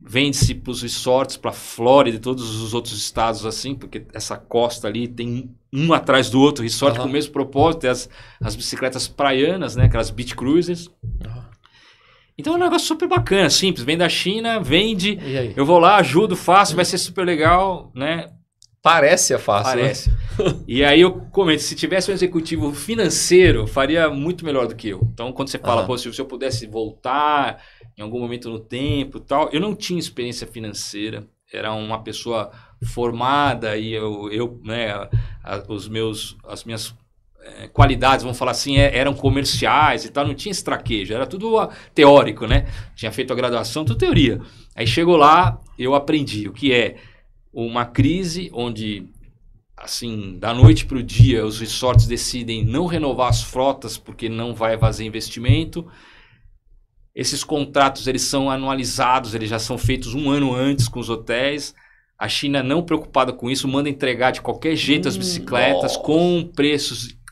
vende-se para os resorts, para a Flórida e todos os outros estados assim, porque essa costa ali tem um atrás do outro, resort com o mesmo propósito, tem as bicicletas praianas, né, aquelas beach cruisers. Então é um negócio super bacana, simples, vem da China, vende, eu vou lá, ajudo, faço, vai ser super legal, né? Parece fácil. Parece. Né? E aí eu comento, se tivesse um executivo financeiro, faria muito melhor do que eu. Então quando você fala, pô, se eu pudesse voltar em algum momento no tempo e tal, eu não tinha experiência financeira, era uma pessoa formada e eu né, as minhas qualidades, vamos falar assim, eram comerciais e tal, não tinha esse traquejo, era tudo teórico, né? Tinha feito a graduação, tudo teoria. Aí chegou lá, eu aprendi o que é uma crise onde, assim, da noite para o dia, os resorts decidem não renovar as frotas porque não vai fazer investimento. Esses contratos, eles são anualizados, eles já são feitos um ano antes com os hotéis. A China, não preocupada com isso, manda entregar de qualquer jeito as bicicletas com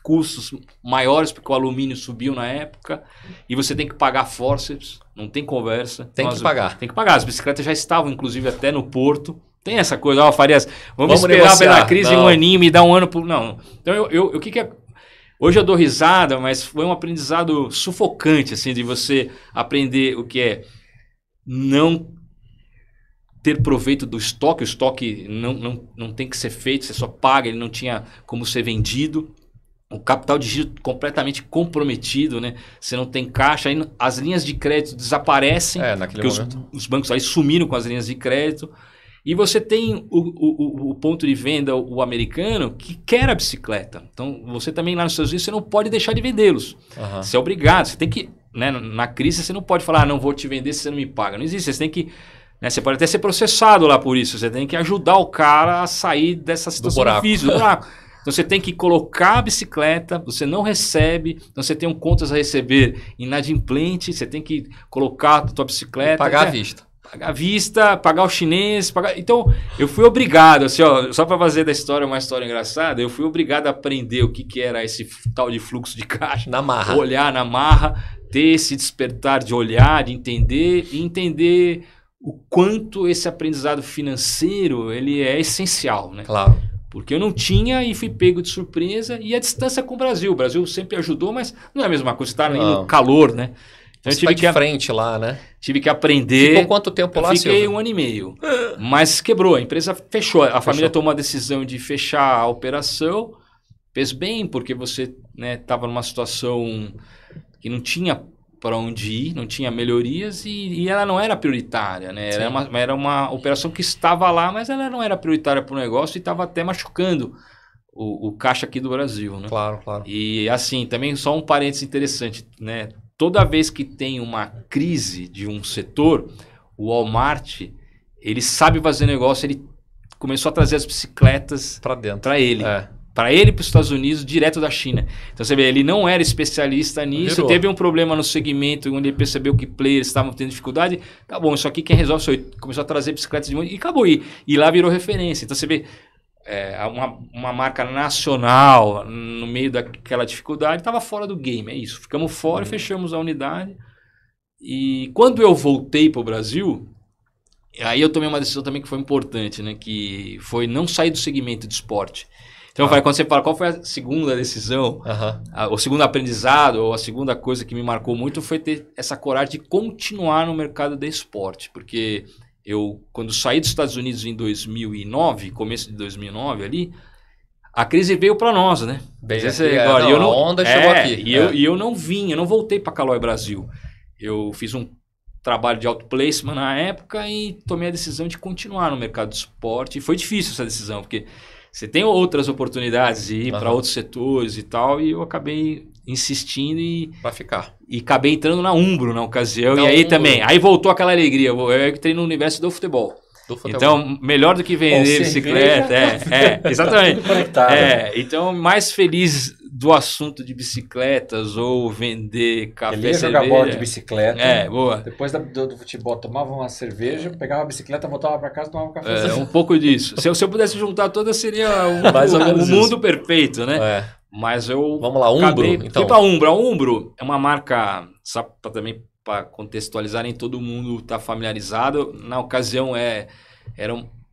custos maiores, porque o alumínio subiu na época. E você tem que pagar forceps, não tem conversa. Tem que pagar. Tem que pagar. As bicicletas já estavam, inclusive, até no porto. Tem essa coisa, Farias, vamos esperar negociar. Pela crise um aninho, me dá um ano. Não. Então, o que é... Hoje eu dou risada, mas foi um aprendizado sufocante, assim, de você aprender o que é não ter proveito do estoque. O estoque não tem que ser feito, você só paga, ele não tinha como ser vendido. O capital de giro completamente comprometido, né? Você não tem caixa, aí as linhas de crédito desaparecem, porque os bancos aí sumiram com as linhas de crédito. E você tem o ponto de venda, o americano, que quer a bicicleta. Então, você também lá nos Estados Unidos, você não pode deixar de vendê-los. Você é obrigado, você tem que... Né, na crise, você não pode falar, não vou te vender se você não me paga. Não existe, você tem que... Né, você pode até ser processado lá por isso. Você tem que ajudar o cara a sair dessa situação difícil, do buraco. Então, você tem que colocar a bicicleta, você não recebe, então você tem um contas a receber inadimplente, você tem que colocar a tua bicicleta... E pagar à vista. Pagar à vista, pagar o chinês, pagar... Então, eu fui obrigado, assim, ó, só para fazer da história uma história engraçada, eu fui obrigado a aprender o que era esse tal de fluxo de caixa. Na marra. Olhar na marra, ter esse despertar de olhar, de entender, e entender o quanto esse aprendizado financeiro, ele é essencial, né? Claro. Porque eu não tinha e fui pego de surpresa, e a distância com o Brasil. O Brasil sempre ajudou, mas não é a mesma coisa, estar no calor, né? Então, eu tive que frente lá, né? Tive que aprender. Ficou quanto tempo lá, Silvio? Fiquei 1 ano e meio. Mas quebrou, a empresa fechou. A família tomou a decisão de fechar a operação. Fez bem, porque você estava numa situação que não tinha para onde ir, não tinha melhorias e ela não era prioritária, né? Era uma operação que estava lá, mas ela não era prioritária para o negócio e estava até machucando o caixa aqui do Brasil, né? Claro, claro. E assim, também só um parênteses interessante, né? Toda vez que tem uma crise de um setor, o Walmart, ele sabe fazer negócio, ele começou a trazer as bicicletas para dentro, para ele. Para ele e para os Estados Unidos, direto da China. Então você vê, ele não era especialista nisso, teve um problema no segmento onde ele percebeu que players estavam tendo dificuldade. Tá bom, isso aqui quem resolve sou eu. Começou a trazer bicicletas de monte e acabou. E lá virou referência. Então você vê, uma marca nacional no meio daquela dificuldade estava fora do game, é isso. Ficamos fora e fechamos a unidade. E quando eu voltei para o Brasil, aí eu tomei uma decisão também que foi importante, né? Que foi não sair do segmento de esporte. Então, quando você fala qual foi a segunda decisão, o segundo aprendizado, ou a segunda coisa que me marcou muito foi ter essa coragem de continuar no mercado de esporte. Porque eu, quando saí dos Estados Unidos em 2009, começo de 2009 ali, a crise veio para nós, né? A onda chegou aqui. E eu não vim, eu não voltei para Caloi Brasil. Eu fiz um trabalho de outplacement na época e tomei a decisão de continuar no mercado do esporte. E foi difícil essa decisão, porque você tem outras oportunidades de ir para outros setores e tal, e eu acabei insistindo para ficar. E acabei entrando na Umbro na ocasião, e aí também, aí voltou aquela alegria, eu entrei no universo do futebol. Então, melhor do que vender bicicleta, exatamente. Tudo conectado. Então, mais feliz do assunto de bicicletas ou vender café, ele ia jogar bola de bicicleta. Boa. Depois do futebol, tomava uma cerveja, pegava a bicicleta, voltava para casa, tomava um café. Um pouco disso. Se eu pudesse juntar todas, seria um mundo perfeito, né? Mas eu... Vamos lá, Umbro, então. Fui para a Umbro. A Umbro é uma marca, só para contextualizar, nem todo mundo está familiarizado. Na ocasião,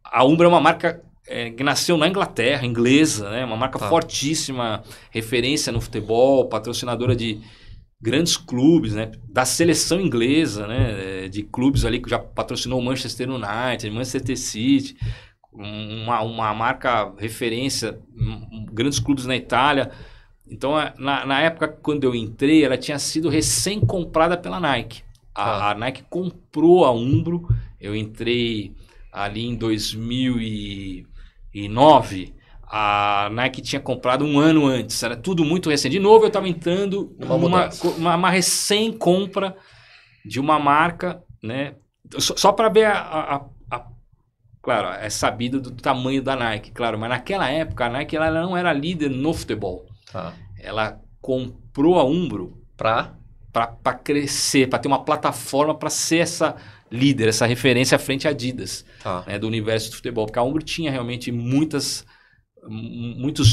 a Umbro é uma marca que nasceu na Inglaterra, inglesa, né? Uma marca fortíssima, referência no futebol, patrocinadora de grandes clubes, né? Da seleção inglesa, né? De clubes ali que já patrocinou o Manchester United, Manchester City, uma marca referência, grandes clubes na Itália. Então, na época, quando eu entrei, ela tinha sido recém-comprada pela Nike. A Nike comprou a Umbro, eu entrei ali em 2009, a Nike tinha comprado um ano antes, era tudo muito recente. De novo, eu estava entrando uma recém-compra de uma marca, né? Só para ver claro, é sabido do tamanho da Nike, claro, mas naquela época a Nike ela não era líder no futebol. Ela comprou a Umbro para crescer, para ter uma plataforma para ser essa líder, essa referência à frente à Adidas, né, do universo do futebol. Porque a Umbro tinha realmente muitos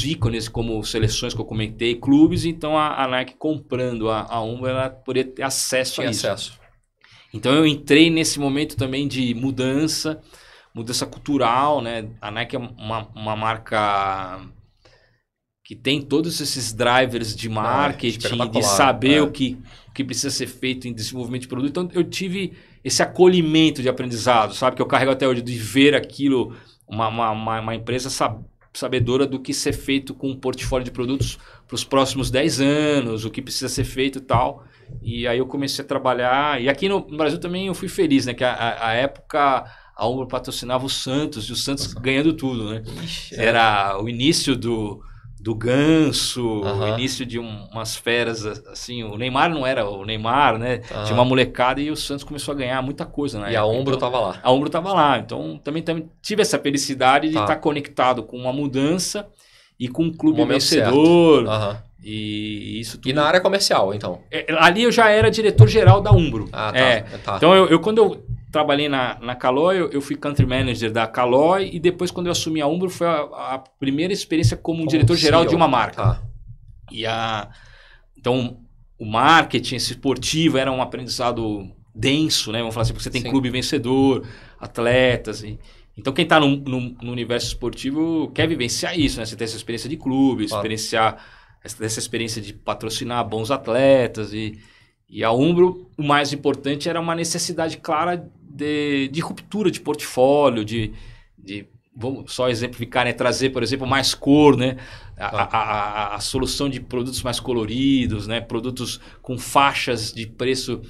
ícones, como seleções que eu comentei, clubes, então a Nike comprando a Umbro, ela poderia ter acesso a isso. Então eu entrei nesse momento também de mudança cultural, né? A Nike é uma marca que tem todos esses drivers de marketing, de saber o que precisa ser feito em desenvolvimento de produto. Então, eu tive esse acolhimento de aprendizado, sabe? Que eu carrego até hoje, de ver aquilo, uma empresa sabedora do que ser feito com um portfólio de produtos para os próximos 10 anos, o que precisa ser feito e tal. E aí eu comecei a trabalhar. E aqui no Brasil também eu fui feliz, né? Que a época a Umbro patrocinava o Santos, e o Santos ganhando tudo, né? Era o início do Ganso, o início de umas feras, assim, o Neymar não era o Neymar, né? Tinha uma molecada e o Santos começou a ganhar muita coisa, né? E a Umbro estava lá. A Umbro estava lá, então também tive essa felicidade de estar conectado com uma mudança e com um clube vencedor. E isso tudo. E na área comercial, então? Ali eu já era diretor-geral da Umbro. Então, quando eu trabalhei na Caloi, eu fui country manager da Caloi, e depois, quando eu assumi a Umbro, foi a primeira experiência como diretor-geral de uma marca. Então, o marketing esportivo era um aprendizado denso, né? Vamos falar assim, porque você tem clube vencedor, atletas. Então, quem está no universo esportivo quer vivenciar isso, né? Você tem essa experiência de clube, experienciar essa experiência de patrocinar bons atletas. E a Umbro, o mais importante, era uma necessidade clara de ruptura de portfólio, vamos só exemplificar, né? Trazer, por exemplo, mais cor, né? A solução de produtos mais coloridos, né? Produtos com faixas de preço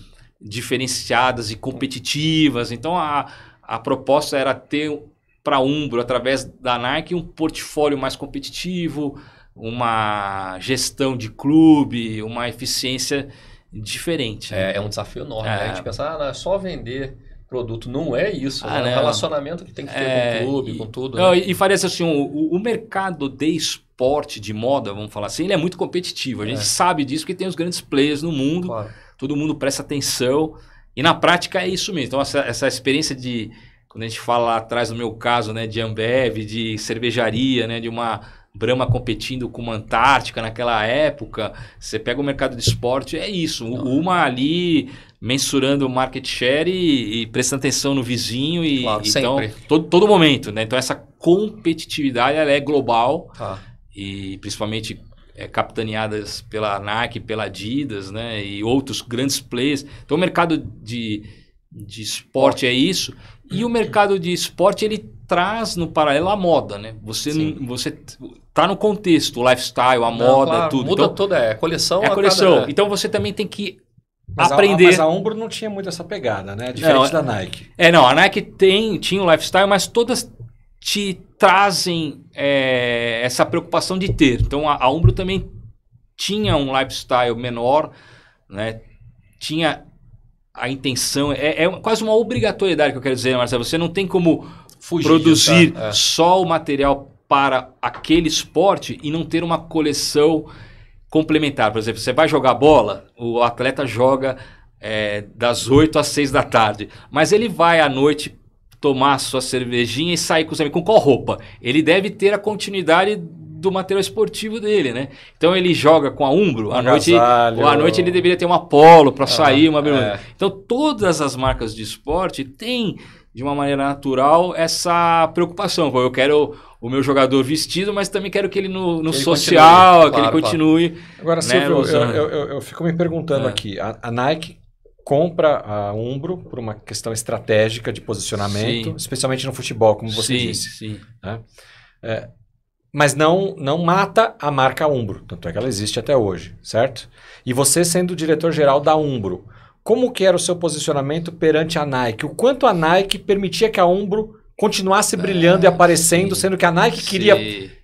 diferenciadas e competitivas. Então, a proposta era ter para a Umbro, através da Nike, um portfólio mais competitivo, uma gestão de clube, uma eficiência diferente. Né? É um desafio enorme. Né? A gente pensa, é só vender produto. Não é isso. É um relacionamento que tem que ter com o clube, com tudo. Não, né? E parece assim, o mercado de esporte, de moda, vamos falar assim, ele é muito competitivo. A gente sabe disso porque tem os grandes players no mundo. Claro. Todo mundo presta atenção. E na prática é isso mesmo. Então, essa experiência de... Quando a gente fala lá atrás, no meu caso, né, de Ambev, de cervejaria, né, de uma Brahma competindo com uma Antártica naquela época, você pega o mercado de esporte, é isso. Uma ali mensurando o market share e prestando atenção no vizinho. Claro, então, todo momento. Né? Então, essa competitividade ela é global e principalmente capitaneadas pela Nike, pela Adidas, né, e outros grandes players. Então, o mercado de esporte é isso. E o mercado de esporte, ele traz no paralelo a moda, né? Você tá no contexto, o lifestyle, a moda, claro, tudo. Muda então, tudo, coleção. É a coleção. Então, você também tem que aprender. Mas a Umbro não tinha muito essa pegada, né? Diferente da Nike. Não, a Nike tinha um lifestyle, mas todas te trazem essa preocupação de ter. Então a Umbro também tinha um lifestyle menor, né? Tinha a intenção, é quase uma obrigatoriedade que eu quero dizer, Marcelo. Você não tem como produzir só o material para aquele esporte e não ter uma coleção complementar. Por exemplo, você vai jogar bola, o atleta joga das 8 às 6 da tarde, mas ele vai à noite tomar sua cervejinha e sair com os amigos. Com qual roupa? Ele deve ter a continuidade do material esportivo dele, né? Então ele joga com a Umbro, à noite ele deveria ter uma polo para sair, uma bermuda. Então todas as marcas de esporte têm, de uma maneira natural, essa preocupação. Eu quero o meu jogador vestido, mas também quero que ele no social, que ele continue. Agora, Silvio, eu fico me perguntando aqui, a Nike compra a Umbro por uma questão estratégica de posicionamento, especialmente no futebol, como você disse. Sim. Né? Mas não mata a marca Umbro, tanto é que ela existe até hoje, certo? E você sendo o diretor-geral da Umbro, como que era o seu posicionamento perante a Nike? O quanto a Nike permitia que a Umbro continuasse brilhando e aparecendo, sendo que a Nike queria...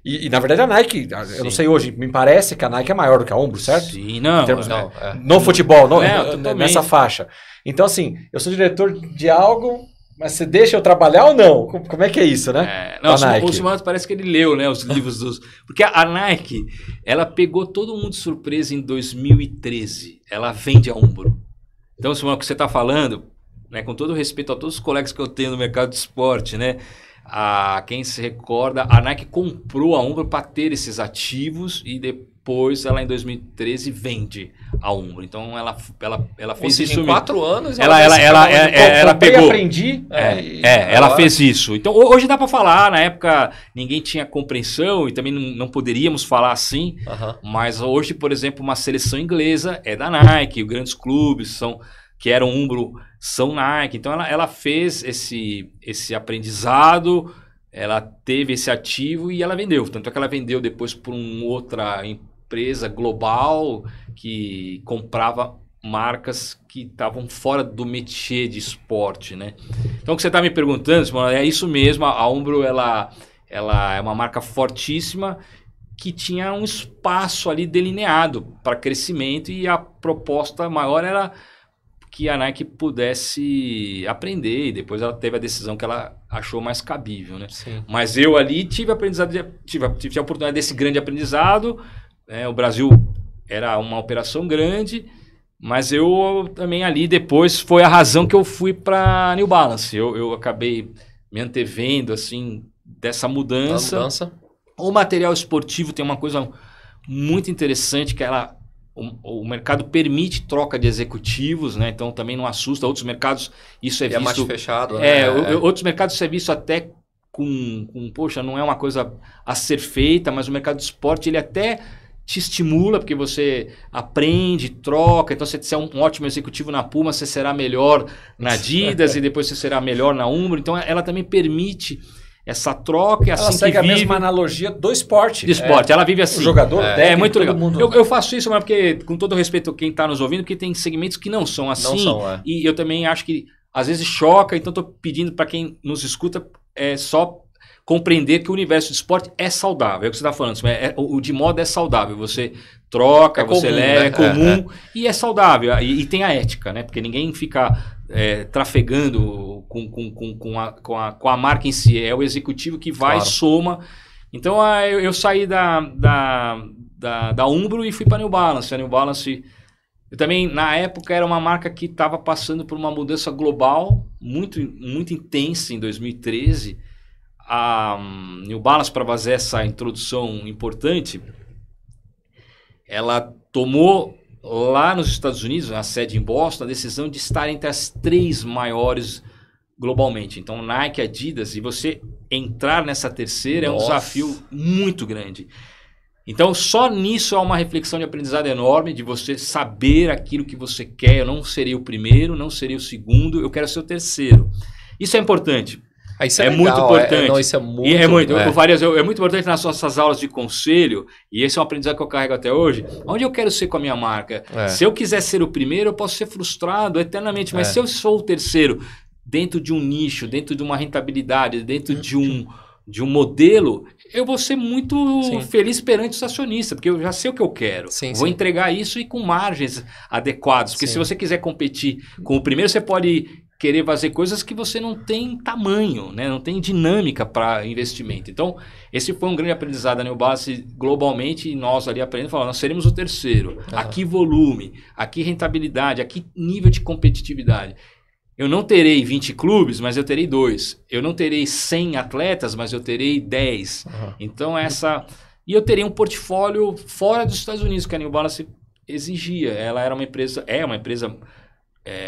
E na verdade a Nike, eu não sei hoje, me parece que a Nike é maior do que a Umbro, certo? Sim, não. No futebol, nessa faixa. Então assim, eu sou diretor de algo... Mas você deixa eu trabalhar ou não? Como é que é isso, né? O Simão parece que ele leu, né, os livros dos... Porque a Nike, ela pegou todo mundo de surpresa em 2013. Ela vende a Umbro. Então, Simão, o que você está falando, né, com todo respeito a todos os colegas que eu tenho no mercado de esporte, né? Quem se recorda, a Nike comprou a Umbro para ter esses ativos e depois ela em 2013 vende a Umbro. Então ela fez isso em 4 anos. Ela pegou. Aprendi. Ela fez isso. Então hoje dá para falar. Na época ninguém tinha compreensão e também não poderíamos falar assim. Mas hoje, por exemplo, uma seleção inglesa é da Nike. Os grandes clubes que eram Umbro são Nike. Então ela fez esse aprendizado, ela teve esse ativo e ela vendeu. Tanto é que ela vendeu depois por uma outra empresa global que comprava marcas que estavam fora do métier de esporte, né? Então o que você está me perguntando, Simão, é isso mesmo. A Umbro ela é uma marca fortíssima que tinha um espaço ali delineado para crescimento e a proposta maior era que a Nike pudesse aprender, e depois ela teve a decisão que ela achou mais cabível, né? Sim. Mas eu ali tive a oportunidade desse grande aprendizado, né? O Brasil era uma operação grande, mas eu também ali depois foi a razão que eu fui para New Balance. Eu acabei me antevendo assim dessa mudança. O material esportivo tem uma coisa muito interessante que o mercado permite troca de executivos, né? Então também não assusta. Outros mercados isso é visto... mais fechado, né? Outros mercados isso é visto até poxa, não é uma coisa a ser feita, mas o mercado de esporte ele até te estimula, porque você aprende, troca. Então, se você é um ótimo executivo na Puma, você será melhor na Adidas e depois você será melhor na Umbro. Então, ela também permite essa troca. Ela assim segue a mesma analogia do esporte. Do esporte, ela vive assim. O jogador é muito legal. Eu faço isso, mas porque, com todo respeito a quem está nos ouvindo, porque tem segmentos que não são assim. E eu também acho que, às vezes, choca. Então, estou pedindo para quem nos escuta só compreender que o universo de esporte é saudável. É o que você está falando. O de moda é saudável. Você troca, você leva, é comum e é saudável. E tem a ética, né? Porque ninguém fica trafegando com a marca em si. É o executivo que vai, soma. Então, eu saí da Umbro e fui para a New Balance. A New Balance, eu também, na época, era uma marca que estava passando por uma mudança global muito, muito intensa em 2013. A New Balance, para fazer essa introdução importante, ela tomou lá nos Estados Unidos, na sede em Boston, a decisão de estar entre as 3 maiores globalmente. Então, Nike, Adidas, e você entrar nessa terceira é um desafio muito grande. Então, só nisso há uma reflexão de aprendizado enorme, de você saber aquilo que você quer. Eu não serei o primeiro, não serei o segundo, eu quero ser o terceiro. Isso é importante. Isso é legal, muito importante. Não, isso é muito... E é muito importante nas nossas aulas de conselho, e esse é um aprendizado que eu carrego até hoje, onde eu quero ser com a minha marca. Se eu quiser ser o primeiro, eu posso ser frustrado eternamente, mas se eu sou o terceiro, dentro de um nicho, dentro de uma rentabilidade, dentro de um modelo, eu vou ser muito feliz perante o acionista, porque eu já sei o que eu quero. Vou entregar isso e com margens adequadas, porque se você quiser competir com o primeiro, você pode querer fazer coisas que você não tem tamanho, né? Não tem dinâmica para investimento. Então, esse foi um grande aprendizado da New Balance globalmente, e nós ali aprendendo, falando, nós seremos o terceiro. Aqui volume, aqui rentabilidade, aqui nível de competitividade. Eu não terei 20 clubes, mas eu terei 2. Eu não terei 100 atletas, mas eu terei 10. Então, e eu terei um portfólio fora dos Estados Unidos, que a New Balance exigia. Ela era uma empresa,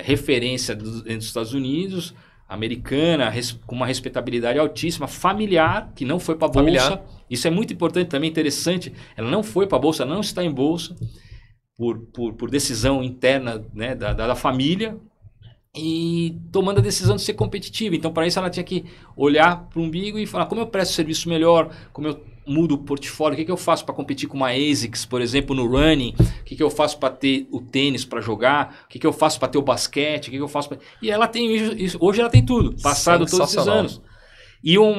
referência entre os Estados Unidos, americana, com uma respeitabilidade altíssima, familiar, que não foi para a bolsa. Isso é muito importante também, interessante. Ela não foi para a bolsa, não está em bolsa, por decisão interna, né, da família, e tomando a decisão de ser competitiva. Então, para isso, ela tinha que olhar para o umbigo e falar como eu presto serviço melhor, como eu mudo o portfólio, o que eu faço para competir com uma ASICS, por exemplo, no running, o que eu faço para ter o tênis para jogar, o que eu faço para ter o basquete, o que eu faço para... E ela tem isso, hoje ela tem tudo, passado todos esses anos. E um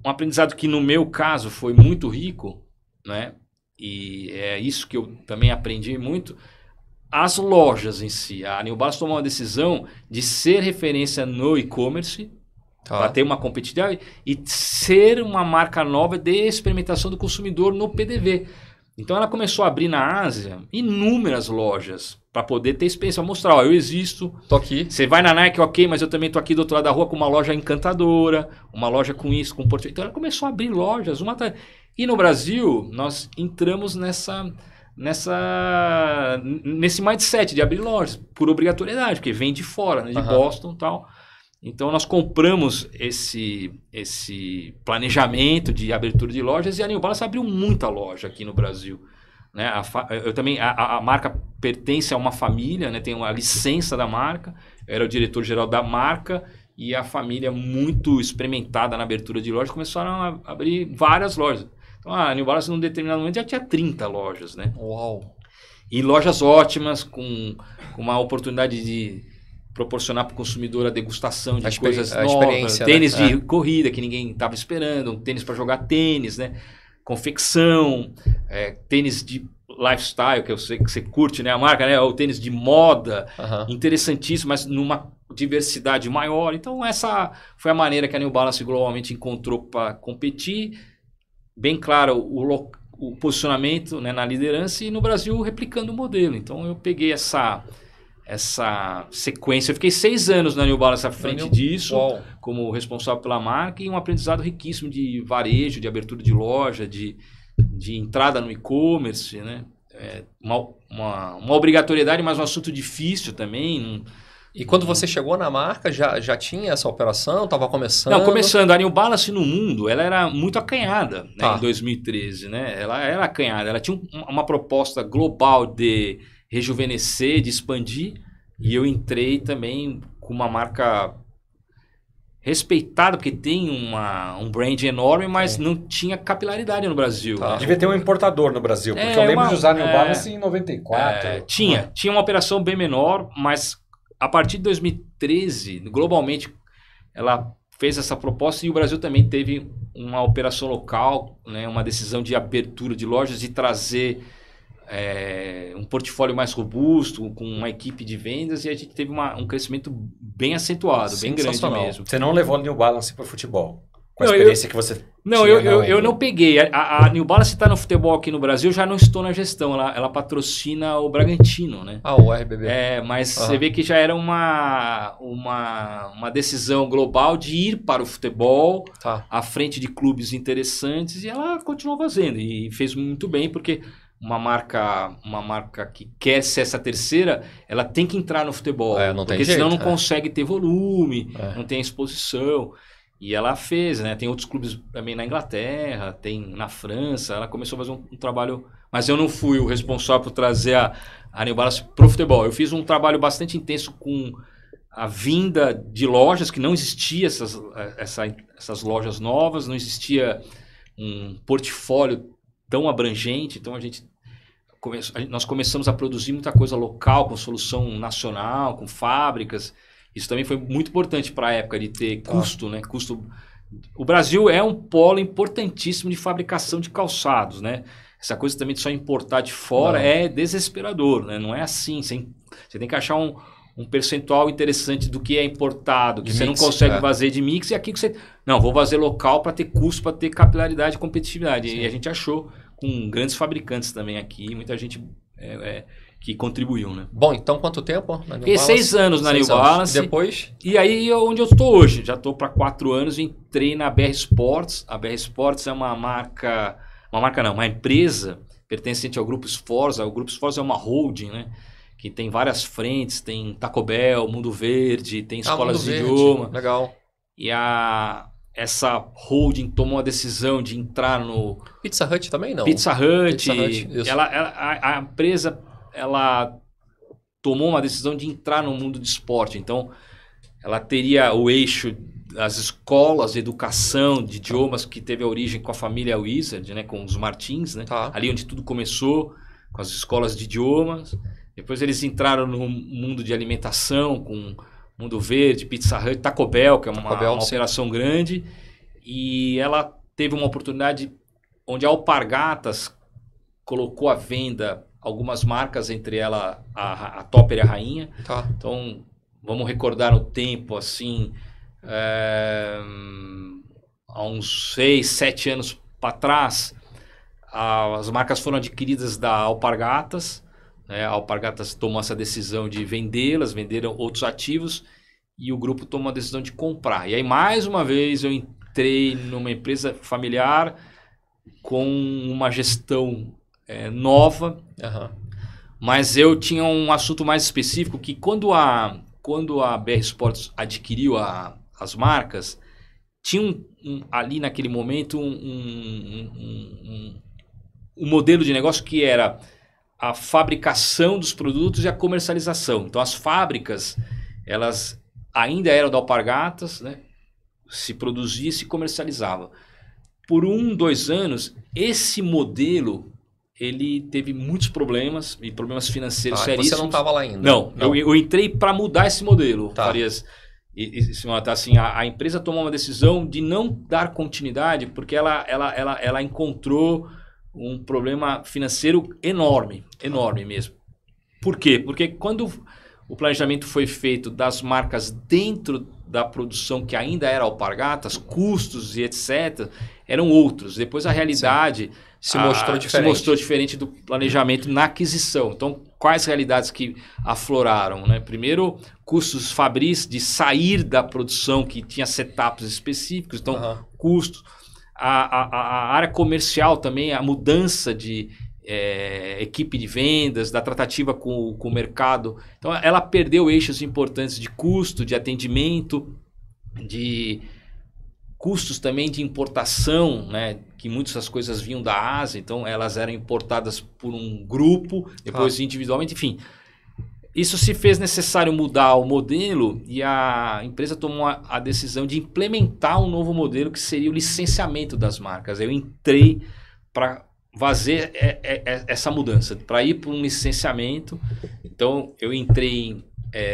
aprendizado que no meu caso foi muito rico, né? E é isso que eu também aprendi muito, as lojas em si. A New Balance tomou uma decisão de ser referência no e-commerce, para ter uma competitividade e ser uma marca nova de experimentação do consumidor no PDV. Então ela começou a abrir na Ásia inúmeras lojas para poder ter experiência, mostrar, eu existo, tô aqui. Você vai na Nike, ok, mas eu também tô aqui do outro lado da rua com uma loja encantadora, uma loja com isso, com portfólio. Então ela começou a abrir lojas, e no Brasil nós entramos nesse mindset de abrir lojas por obrigatoriedade, porque vem de fora, né, de Boston e tal. Então, nós compramos esse planejamento de abertura de lojas e a New Balance abriu muita loja aqui no Brasil. Né? A marca pertence a uma família, né? Tem uma licença da marca, eu era o diretor-geral da marca e a família muito experimentada na abertura de lojas começaram a abrir várias lojas. Então, a New Balance, num determinado momento, já tinha 30 lojas. Né? Uau! E lojas ótimas, com uma oportunidade de proporcionar para o consumidor a degustação de coisas novas, tênis de corrida que ninguém estava esperando, um tênis para jogar tênis, né? Confecção, tênis de lifestyle, que eu sei que você curte, né? A marca, né? O tênis de moda, interessantíssimo, mas numa diversidade maior. Então essa foi a maneira que a New Balance globalmente encontrou para competir, bem claro o posicionamento, né, na liderança, e no Brasil replicando o modelo. Então eu peguei essa sequência. Eu fiquei 6 anos na New Balance à frente disso, como responsável pela marca, e um aprendizado riquíssimo de varejo, de abertura de loja, de entrada no e-commerce, né? Uma obrigatoriedade, mas um assunto difícil também. E quando você chegou na marca, já tinha essa operação? Estava começando? Não, começando. A New Balance no mundo, ela era muito acanhada, né, em 2013. Né? Ela era acanhada. Ela tinha uma proposta global de rejuvenescer, de expandir, e eu entrei também com uma marca respeitada, porque tem um brand enorme, mas não tinha capilaridade no Brasil. Né? Devia ter um importador no Brasil, porque eu lembro de usar New Balance em 94. Tinha uma operação bem menor, mas a partir de 2013, globalmente, ela fez essa proposta, e o Brasil também teve uma operação local, né, uma decisão de abertura de lojas e trazer um portfólio mais robusto, com uma equipe de vendas, e a gente teve um crescimento bem acentuado, bem grande mesmo. Você não levou a New Balance para o futebol? Com a experiência que você Não, eu não peguei. A New Balance está no futebol aqui no Brasil, já não estou na gestão. Ela patrocina o Bragantino, né? O RBB. Mas você vê que já era uma decisão global de ir para o futebol à frente de clubes interessantes, e ela continuou fazendo. E fez muito bem, porque uma marca que quer ser essa terceira, ela tem que entrar no futebol. Porque senão não consegue ter volume, não tem exposição. E ela fez, né? Tem outros clubes também na Inglaterra, tem na França. Ela começou a fazer um trabalho... Mas eu não fui o responsável por trazer a New Balance pro futebol. Eu fiz um trabalho bastante intenso com a vinda de lojas, que não existia essas lojas novas, não existia um portfólio tão abrangente, então nós começamos a produzir muita coisa local, com solução nacional, com fábricas. Isso também foi muito importante para a época de ter custo, né? O Brasil é um polo importantíssimo de fabricação de calçados, né? Essa coisa também de só importar de fora é desesperador, né? Não é assim. Você tem que achar um percentual interessante do que é importado, que você não consegue fazer de mix, e aqui que você... Não, vou fazer local para ter custo, para ter capilaridade e competitividade. Sim. E a gente achou com grandes fabricantes também aqui, muita gente que contribuiu, né? Bom, então quanto tempo? Fiquei 6 anos na New Balance. E depois? E aí onde eu estou hoje? Já estou para 4 anos, entrei na BR Sports. A BR Sports é uma empresa pertencente ao Grupo Sforza. O Grupo Sforza é uma holding, né? Que tem várias frentes, tem Taco Bell, Mundo Verde, tem escolas de idioma. Legal. E essa holding tomou a decisão de entrar no... Pizza Hut também não? Pizza Hut, isso. A empresa tomou uma decisão de entrar no mundo de esporte. Então, ela teria o eixo das escolas de educação de idiomas que teve a origem com a família Wizard, né? Com os Martins, né? Ali onde tudo começou, com as escolas de idiomas. Depois eles entraram no mundo de alimentação, com Mundo Verde, Pizza Hut, Taco Bell, que é uma operação grande. E ela teve uma oportunidade onde a Alpargatas colocou à venda algumas marcas, entre elas a Topper e a Rainha. Então, vamos recordar no tempo, assim, há uns 6, 7 anos para trás, as marcas foram adquiridas da Alpargatas. A Alpargatas tomou essa decisão de vendê-las, venderam outros ativos e o grupo tomou a decisão de comprar. E aí, mais uma vez, eu entrei numa empresa familiar com uma gestão nova, mas eu tinha um assunto mais específico que quando a BR Sports adquiriu as marcas, tinha ali naquele momento um modelo de negócio que era a fabricação dos produtos e a comercialização. Então, as fábricas, elas ainda eram da Alpargatas, né? Se produzia e se comercializava. Por 2 anos, esse modelo, ele teve muitos problemas, e problemas financeiros seríssimos. Você não estava lá ainda? Não. Eu entrei para mudar esse modelo, Farias. Assim, a empresa tomou uma decisão de não dar continuidade, porque ela encontrou um problema financeiro enorme mesmo. Por quê? Porque quando o planejamento foi feito das marcas dentro da produção que ainda era Alpargatas, custos e etc., eram outros. Depois a realidade se mostrou diferente do planejamento na aquisição. Então, quais realidades que afloraram, né? Primeiro, custos fabris de sair da produção que tinha setups específicos, então custos. A área comercial também, a mudança de equipe de vendas, da tratativa com o mercado. Então, ela perdeu eixos importantes de custo, de atendimento, de custos também de importação, né? Que muitas das coisas vinham da Ásia, então elas eram importadas por um grupo, depois individualmente, enfim. Isso se fez necessário mudar o modelo e a empresa tomou a decisão de implementar um novo modelo que seria o licenciamento das marcas. Eu entrei para fazer essa mudança, para ir para um licenciamento. Então, eu entrei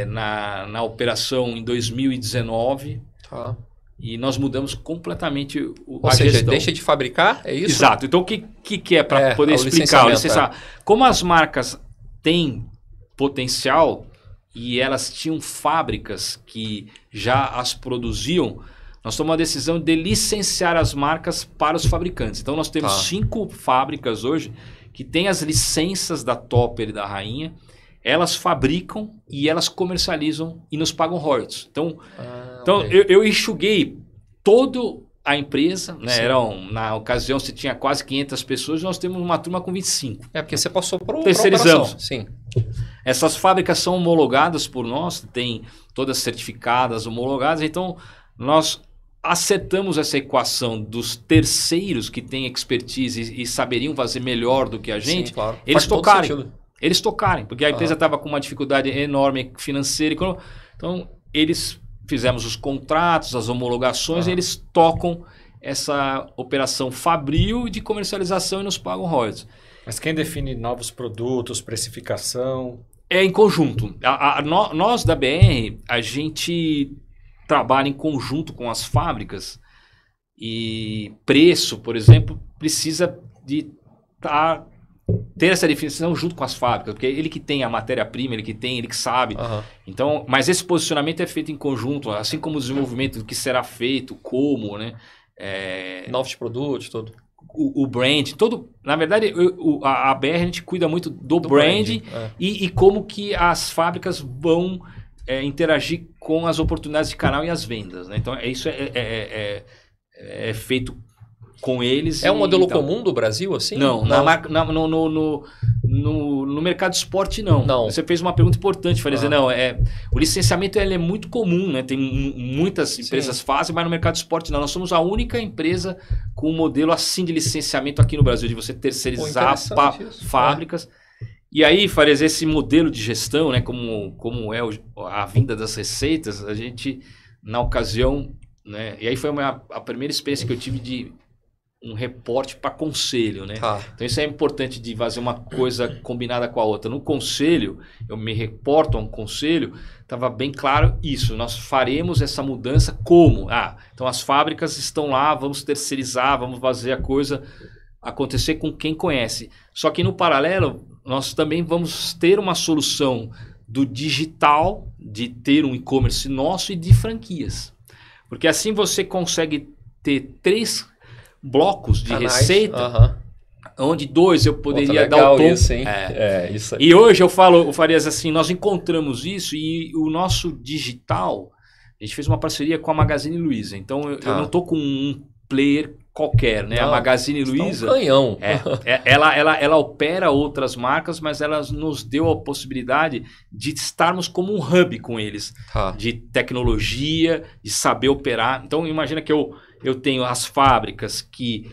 na operação em 2019 e nós mudamos completamente a gestão. Deixa de fabricar, é isso? Exato. Então, o que é para poder explicar? Como as marcas têm potencial e elas tinham fábricas que já as produziam, nós tomamos a decisão de licenciar as marcas para os fabricantes. Então, nós temos 5 fábricas hoje que têm as licenças da Topper e da Rainha. Elas fabricam e elas comercializam e nos pagam royalties. Então, eu enxuguei toda a empresa, né? Na ocasião você tinha quase 500 pessoas e nós temos uma turma com 25. Porque você passou para o terceirizamos. Sim. Essas fábricas são homologadas por nós, tem todas certificadas, homologadas. Então, nós acertamos essa equação dos terceiros que têm expertise e saberiam fazer melhor do que a gente. Sim, claro. Eles tocarem, porque a empresa estava com uma dificuldade enorme financeira. Então, eles fizemos os contratos, as homologações, e eles tocam essa operação fabril de comercialização e nos pagam royalties. Mas quem define novos produtos, precificação? É em conjunto. Nós da BR, a gente trabalha em conjunto com as fábricas e preço, por exemplo, precisa de ter essa definição junto com as fábricas, porque ele que tem a matéria-prima, ele que sabe. Então, mas esse posicionamento é feito em conjunto, assim como o desenvolvimento do que será feito, como, né? Novos produtos, tudo. O brand, todo. Na verdade, a BR a gente cuida muito do brand e como que as fábricas vão interagir com as oportunidades de canal e as vendas, né? Então, isso é feito com eles. É um modelo comum do Brasil, assim? Não. No mercado de esporte, não. Você fez uma pergunta importante. Falei dizer, não, o licenciamento ele é muito comum, né? Tem muitas empresas fazem, mas no mercado de esporte não. Nós somos a única empresa com um modelo assim de licenciamento aqui no Brasil, de você terceirizar fábricas. E aí, Farias, esse modelo de gestão, né? Como é a vinda das receitas, a gente, na ocasião, né? E aí foi a primeira experiência que eu tive de um reporte para conselho, né? Então isso é importante de fazer uma coisa combinada com a outra. No conselho, eu me reporto a um conselho, estava bem claro isso. Nós faremos essa mudança como? Então as fábricas estão lá, vamos terceirizar, vamos fazer a coisa acontecer com quem conhece. Só que no paralelo, nós também vamos ter uma solução do digital, de ter um e-commerce nosso e de franquias. Porque assim você consegue ter 3 blocos de receita, onde 2 eu poderia dar o tom. Isso, hein? Isso e hoje eu falo, Farias, assim, nós encontramos isso e o nosso digital, a gente fez uma parceria com a Magazine Luiza. Então eu não estou com um player qualquer, né? A Magazine Luiza, canhão. ela opera outras marcas, mas ela nos deu a possibilidade de estarmos como um hub com eles, de tecnologia, de saber operar. Então imagina que eu tenho as fábricas que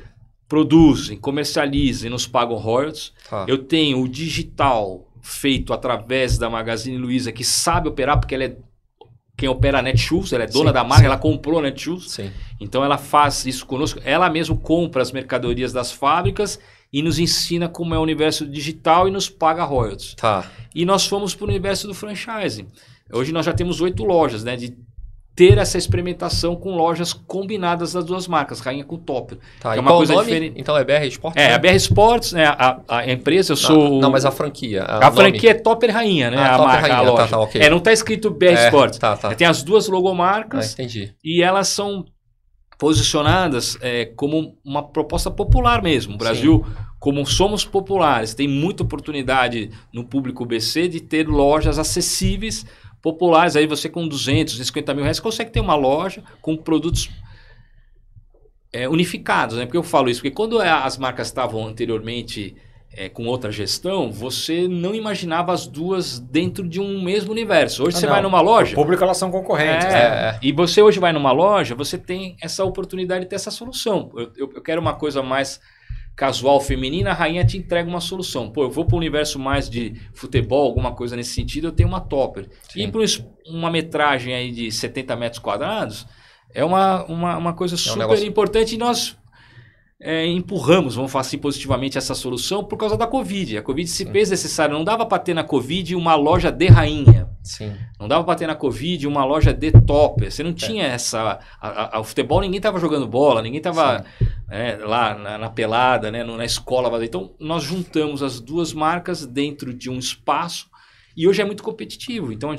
produzem, comercializam e nos pagam royalties. Eu tenho o digital feito através da Magazine Luiza, que sabe operar, porque ela é quem opera a Netshoes, ela é dona da marca, ela comprou a Netshoes. Então ela faz isso conosco. Ela mesma compra as mercadorias das fábricas e nos ensina como é o universo digital e nos paga royalties. E nós fomos para o universo do franchising. Hoje nós já temos 8 lojas, né? De ter essa experimentação com lojas combinadas das 2 marcas, Rainha com Topper. Que é uma coisa diferente. Então é BR Sports? A BR Sports, né? A empresa, eu sou... Não, mas a franquia. A franquia é Topper Rainha, né? A marca, a loja. Okay. Não está escrito BR Sports. Tem as 2 logomarcas. Entendi. E elas são posicionadas como uma proposta popular mesmo. O Brasil, como somos populares, tem muita oportunidade no público BC de ter lojas acessíveis, populares. Aí você com 250 mil reais consegue ter uma loja com produtos unificados, né? Porque eu falo isso, porque quando as marcas estavam anteriormente com outra gestão, você não imaginava as 2 dentro de um mesmo universo. Hoje você vai numa loja... O público, elas são concorrentes. E você hoje vai numa loja, você tem essa oportunidade de ter essa solução. Eu quero uma coisa mais casual, feminina, a Rainha te entrega uma solução. Eu vou para o universo mais de futebol, alguma coisa nesse sentido, eu tenho uma Topper. E para uma metragem aí de 70 metros quadrados, é uma coisa super importante e nós empurramos, vamos falar assim, positivamente essa solução por causa da Covid. A Covid se fez necessário. Não dava para ter na Covid uma loja de Rainha. Não dava para ter na Covid uma loja de Topper. Você não tinha essa... O futebol, ninguém estava jogando bola, ninguém estava... lá na pelada, né, na escola. Então, nós juntamos as 2 marcas dentro de um espaço e hoje é muito competitivo. Então,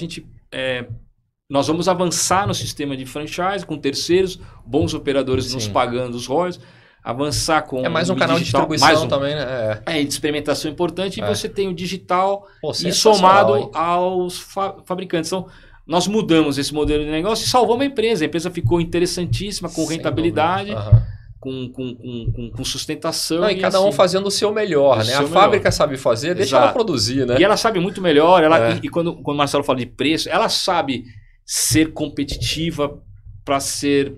nós vamos avançar no sistema de franchise com terceiros, bons operadores nos pagando os royalties, avançar com mais um canal digital, de distribuição também, né? De experimentação importante e você tem o digital e somado aos fabricantes. Então, nós mudamos esse modelo de negócio e salvamos a empresa. A empresa ficou interessantíssima, com rentabilidade. Com sustentação. E cada um fazendo o seu melhor, né? A fábrica sabe fazer, deixa ela produzir, né? E ela sabe muito melhor. E quando o Marcelo fala de preço, ela sabe ser competitiva para ser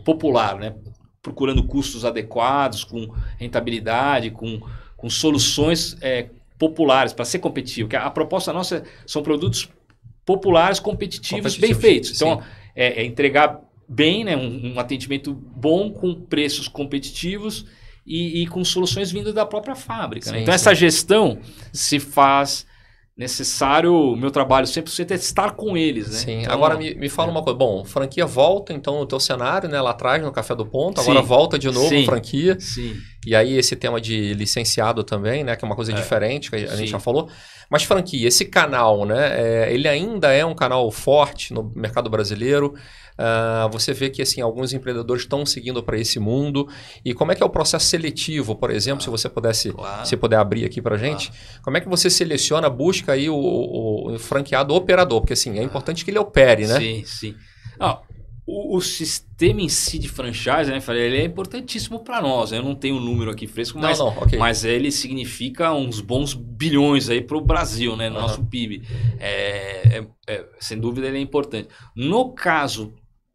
popular, né? Procurando custos adequados, com rentabilidade, com soluções populares para ser competitivo. A proposta nossa são produtos populares, competitivos, bem feitos. Então, é entregar bem, né, um atendimento bom, com preços competitivos e com soluções vindas da própria fábrica. Sim, né? Então, essa gestão se faz necessário, o meu trabalho 100% é estar com eles. Né? Sim, então, agora me fala uma coisa. Bom, franquia volta, então, no teu cenário, né, lá atrás, no Café do Ponto, agora volta de novo franquia. Sim. E aí esse tema de licenciado também, né, que é uma coisa diferente, que a gente já falou. Mas franquia, esse canal, né, ele ainda é um canal forte no mercado brasileiro. Você vê que assim, alguns empreendedores estão seguindo para esse mundo. E como é que é o processo seletivo, por exemplo, se você pudesse, se puder abrir aqui para a gente, como é que você seleciona, busca aí o franqueado operador? Porque assim, é importante que ele opere, né? Sim. O sistema em si de franchise, né, ele é importantíssimo para nós. Né? Eu não tenho um número aqui fresco, mas ele significa uns bons bilhões aí para o Brasil, né, no nosso PIB. Sem dúvida ele é importante. No caso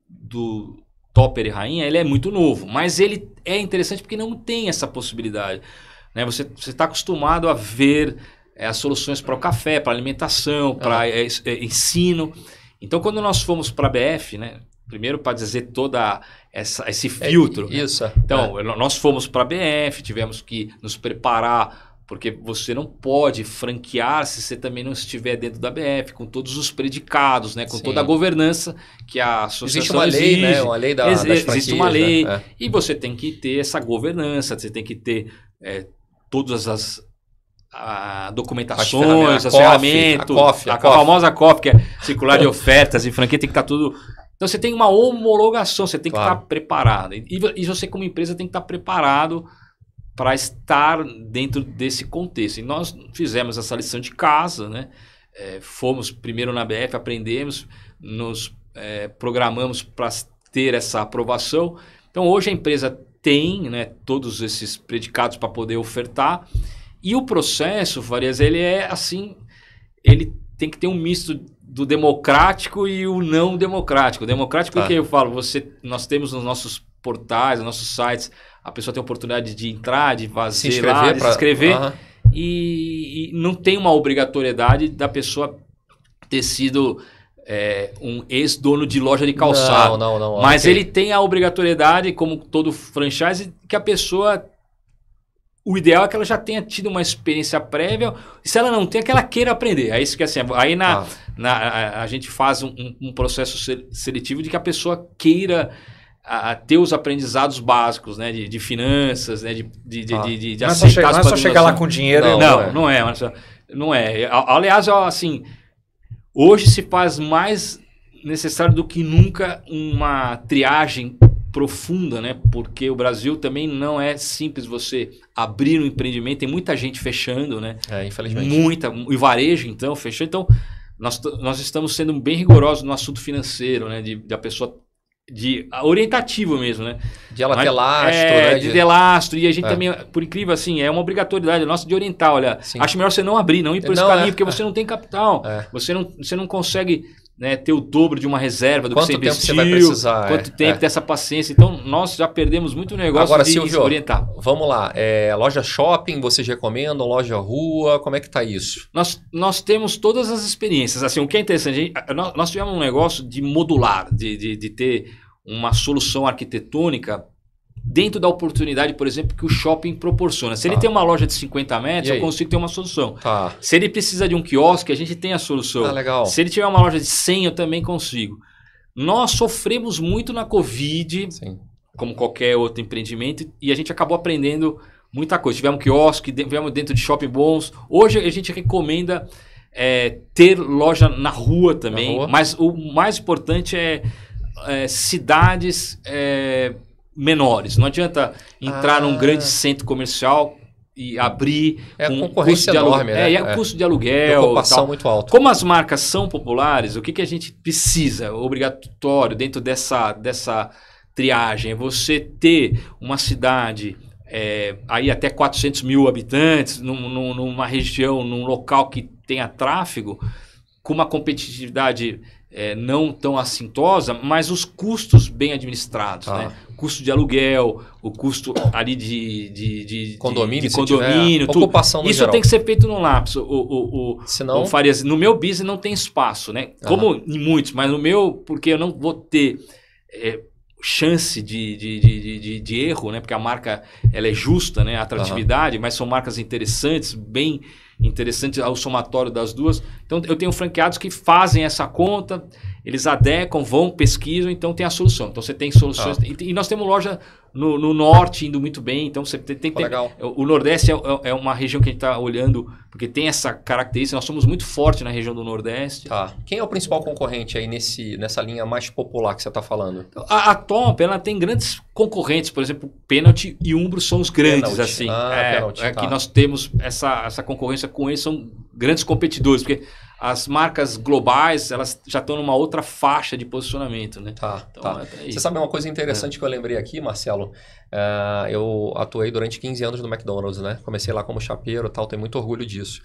do Topper e Rainha, ele é muito novo, mas ele é interessante porque não tem essa possibilidade. Né? Você está acostumado a ver as soluções para o café, para alimentação, para ensino. Então, quando nós fomos para a BF, né, primeiro para dizer toda esse filtro. Isso. Né? Então, nós fomos para a BF, tivemos que nos preparar, porque você não pode franquear se você também não estiver dentro da BF, com todos os predicados, né? Com toda a governança que a associação existe. Existe uma lei, né? Uma lei das franquias, existe uma lei, né? E você tem que ter essa governança, você tem que ter todas as documentações, as ferramentas, a famosa COF, que é circular de ofertas e franquia, tem que estar tudo... Então, você tem uma homologação, você tem que estar preparado. E você, como empresa, tem que estar preparado para estar dentro desse contexto. E nós fizemos essa lição de casa, né? Fomos primeiro na BF, aprendemos, nos programamos para ter essa aprovação. Então, hoje a empresa tem, né, todos esses predicados para poder ofertar. E o processo, Farias, ele é assim, ele tem que ter um misto do democrático e o não democrático. O democrático é o que eu falo, nós temos nos nossos portais, nos nossos sites, a pessoa tem a oportunidade de entrar, de fazer lá, de se inscrever, e não tem uma obrigatoriedade da pessoa ter sido um ex-dono de loja de calçado. Não. Mas ele tem a obrigatoriedade, como todo franchise, que a pessoa... O ideal é que ela já tenha tido uma experiência prévia, e se ela não tem, é que ela queira aprender. É isso que assim, aí a gente faz um processo seletivo de que a pessoa queira ter os aprendizados básicos, né, de finanças, né, de aceitar não é só chegar lá com dinheiro. Não é. Aliás, assim, hoje se faz mais necessário do que nunca uma triagem profunda, né? Porque o Brasil também não é simples você abrir um empreendimento, tem muita gente fechando, né? Infelizmente. E varejo, então, fechou. Então, nós estamos sendo bem rigorosos no assunto financeiro, né? Da pessoa, orientativo mesmo, né? De ela ter lastro, né? De ter lastro. E a gente também, por incrível assim, é uma obrigatoriedade nossa de orientar. Olha, acho melhor você não abrir, não ir por esse caminho, porque você não tem capital. Você não consegue... Né, ter o dobro de uma reserva do que você investiu, quanto tempo você vai precisar, quanto tempo ter essa paciência. Então, nós já perdemos muito negócio. Agora, de Silvio, orientar. Vamos lá. Loja shopping, vocês recomendam? Loja rua? Como é que está isso? Nós temos todas as experiências. Assim, o que é interessante, nós tivemos um negócio de modular, de ter uma solução arquitetônica dentro da oportunidade, por exemplo, que o shopping proporciona. Se ele tem uma loja de 50 metros, eu consigo ter uma solução. Se ele precisa de um quiosque, a gente tem a solução. Legal. Se ele tiver uma loja de 100, eu também consigo. Nós sofremos muito na Covid, como qualquer outro empreendimento, e a gente acabou aprendendo muita coisa. Tivemos quiosque, tivemos dentro de shopping bons. Hoje a gente recomenda ter loja na rua também, mas o mais importante é cidades... menores. Não adianta entrar num grande centro comercial e abrir com concorrência enorme, né? E o custo de aluguel. Ocupação muito alta. Como as marcas são populares, o que a gente precisa, obrigatório, dentro dessa triagem, é você ter uma cidade aí até 400 mil habitantes, numa região, num local que tenha tráfego, com uma competitividade não tão assintosa, mas os custos bem administrados, né? custo de aluguel, o custo ali de condomínio, ocupação no geral. Tem que ser feito no lápis. Senão... Farias, no meu business não tem espaço, né? Como em muitos, mas no meu, porque eu não vou ter chance de erro, né? Porque a marca ela é justa, né? A atratividade, mas são marcas interessantes, bem interessantes ao somatório das duas. Então eu tenho franqueados que fazem essa conta, eles adequam, vão, pesquisam, então tem a solução. Então você tem soluções. E nós temos loja no norte indo muito bem, então você tem que ter... Legal. O Nordeste é uma região que a gente está olhando, porque tem essa característica, nós somos muito fortes na região do Nordeste. Tá. Quem é o principal concorrente aí nessa linha mais popular que você está falando? A Top, ela tem grandes concorrentes, por exemplo, Pênalti e Umbro são os grandes, assim. Pênalti, que nós temos essa concorrência com eles, são grandes competidores, porque as marcas globais, elas já estão numa outra faixa de posicionamento, né? Então, Você sabe uma coisa interessante que eu lembrei aqui, Marcelo? Eu atuei durante 15 anos no McDonald's, né? Comecei lá como chapeiro e tal, tenho muito orgulho disso.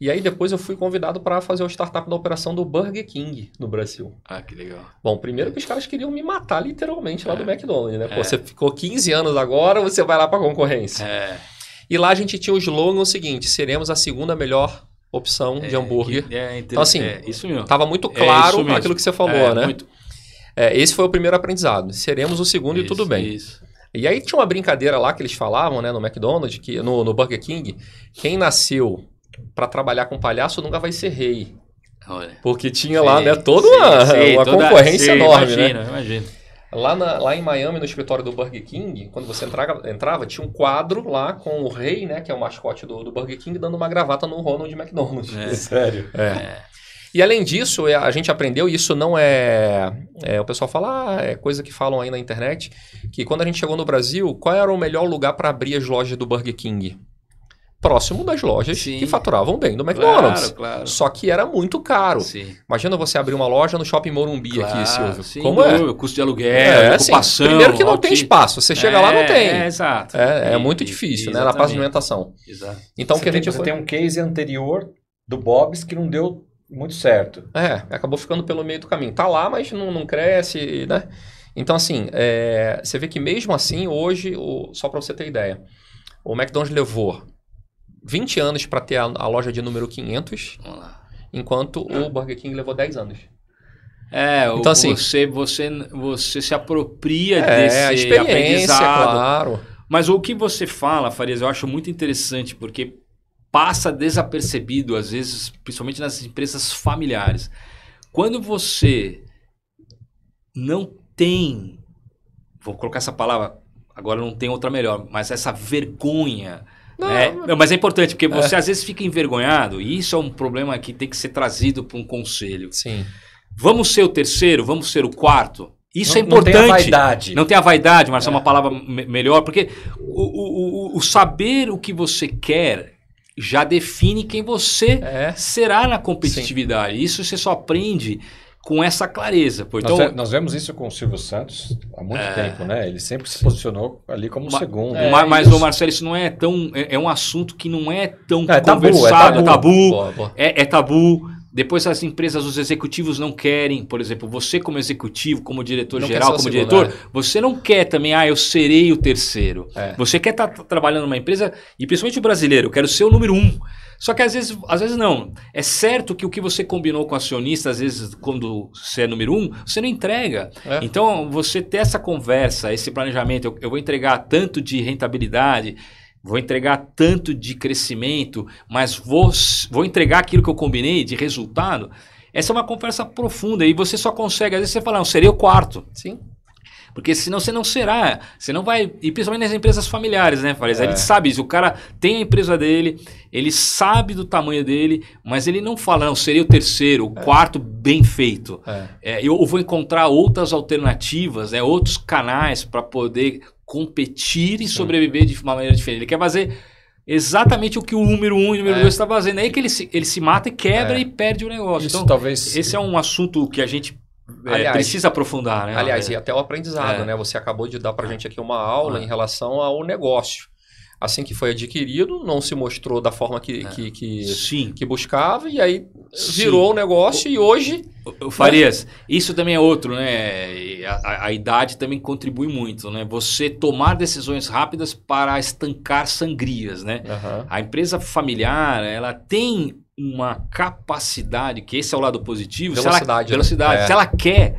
E aí depois eu fui convidado para fazer o startup da operação do Burger King no Brasil. Que legal. Bom, primeiro que os caras queriam me matar literalmente lá do McDonald's, né? Pô, você ficou 15 anos agora, você vai lá para a concorrência. E lá a gente tinha o slogan seguinte, seremos a segunda melhor opção de hambúrguer. Então assim, isso mesmo. Tava muito claro aquilo que você falou, né? Muito. Esse foi o primeiro aprendizado. Seremos o segundo e tudo bem. Isso. E aí tinha uma brincadeira lá que eles falavam, né, no McDonald's, que no Burger King, quem nasceu para trabalhar com palhaço nunca vai ser rei. Olha. Porque tinha lá, né, toda uma concorrência enorme, Imagina. Lá em Miami, no escritório do Burger King, quando você entrava, tinha um quadro lá com o rei, né, que é o mascote do Burger King, dando uma gravata no Ronald McDonald. Sério? E além disso, a gente aprendeu, e isso não o pessoal fala, é coisa que falam aí na internet, que quando a gente chegou no Brasil, qual era o melhor lugar para abrir as lojas do Burger King? Próximo das lojas que faturavam bem do McDonald's. Claro. Só que era muito caro. Sim. Imagina você abrir uma loja no Shopping Morumbi aqui, Silvio. Sim, como é? O custo de aluguel, ocupação. Primeiro que não tem espaço. Você chega lá, não tem. Exato. É muito difícil, né? Na pavimentação. Exato. Então, você tem um case anterior do Bob's que não deu muito certo. Acabou ficando pelo meio do caminho. Tá lá, mas não cresce, né? Então, assim, você vê que mesmo assim, hoje, só para você ter ideia, o McDonald's levou 20 anos para ter a loja de número 500, enquanto o Burger King levou 10 anos. Então, assim, você se apropria desse a experiência, aprendizado. Claro. Mas o que você fala, Farias, eu acho muito interessante, porque passa desapercebido, às vezes, principalmente nas empresas familiares. Quando você não tem, vou colocar essa palavra, agora não tem outra melhor, mas essa vergonha... mas é importante, porque você às vezes fica envergonhado, e isso é um problema que tem que ser trazido para um conselho. Sim. Vamos ser o terceiro? Vamos ser o quarto? Isso é importante. Não tem a vaidade. Não tem a vaidade, mas é uma palavra melhor, porque o saber o que você quer já define quem você será na competitividade. Sim. Isso você só aprende com essa clareza. Então, nós vemos isso com o Silvio Santos há muito tempo, né? Ele sempre se posicionou ali como segundo. Mas, Marcelo, isso não é tão... É um assunto que não é tão conversado. É tabu. Depois as empresas, os executivos não querem, por exemplo, você como executivo, como diretor-geral, como diretor, você não quer também, eu serei o terceiro. Você quer estar trabalhando numa empresa, e principalmente o brasileiro, eu quero ser o número 1. Só que às vezes não. É certo que o que você combinou com o acionista, às vezes quando você é número 1, você não entrega. Então você ter essa conversa, esse planejamento, eu vou entregar tanto de rentabilidade, vou entregar tanto de crescimento, mas vou entregar aquilo que eu combinei de resultado. Essa é uma conversa profunda e você só consegue, às vezes você fala, serei o quarto. Sim. Porque senão você não será, você não vai, e principalmente nas empresas familiares, né, Farias? Ele sabe isso, o cara tem a empresa dele, ele sabe do tamanho dele, mas ele não fala, não, seria o terceiro, o quarto bem feito. Eu vou encontrar outras alternativas, outros canais para poder competir e sobreviver de uma maneira diferente. Ele quer fazer exatamente o que o número 1 e o número 2 está fazendo. É aí que ele se mata e quebra e perde o negócio. Isso, então, talvez... esse é um assunto que a gente precisa aprofundar, né? Aliás, e até o aprendizado, né? Você acabou de dar pra gente aqui uma aula em relação ao negócio. assim que foi adquirido, não se mostrou da forma que buscava, e aí virou o negócio e hoje... Farias, isso também é outro, né? A idade também contribui muito, né? Você tomar decisões rápidas para estancar sangrias, né? A empresa familiar, ela tem uma capacidade, que esse é o lado positivo, velocidade. Se ela quer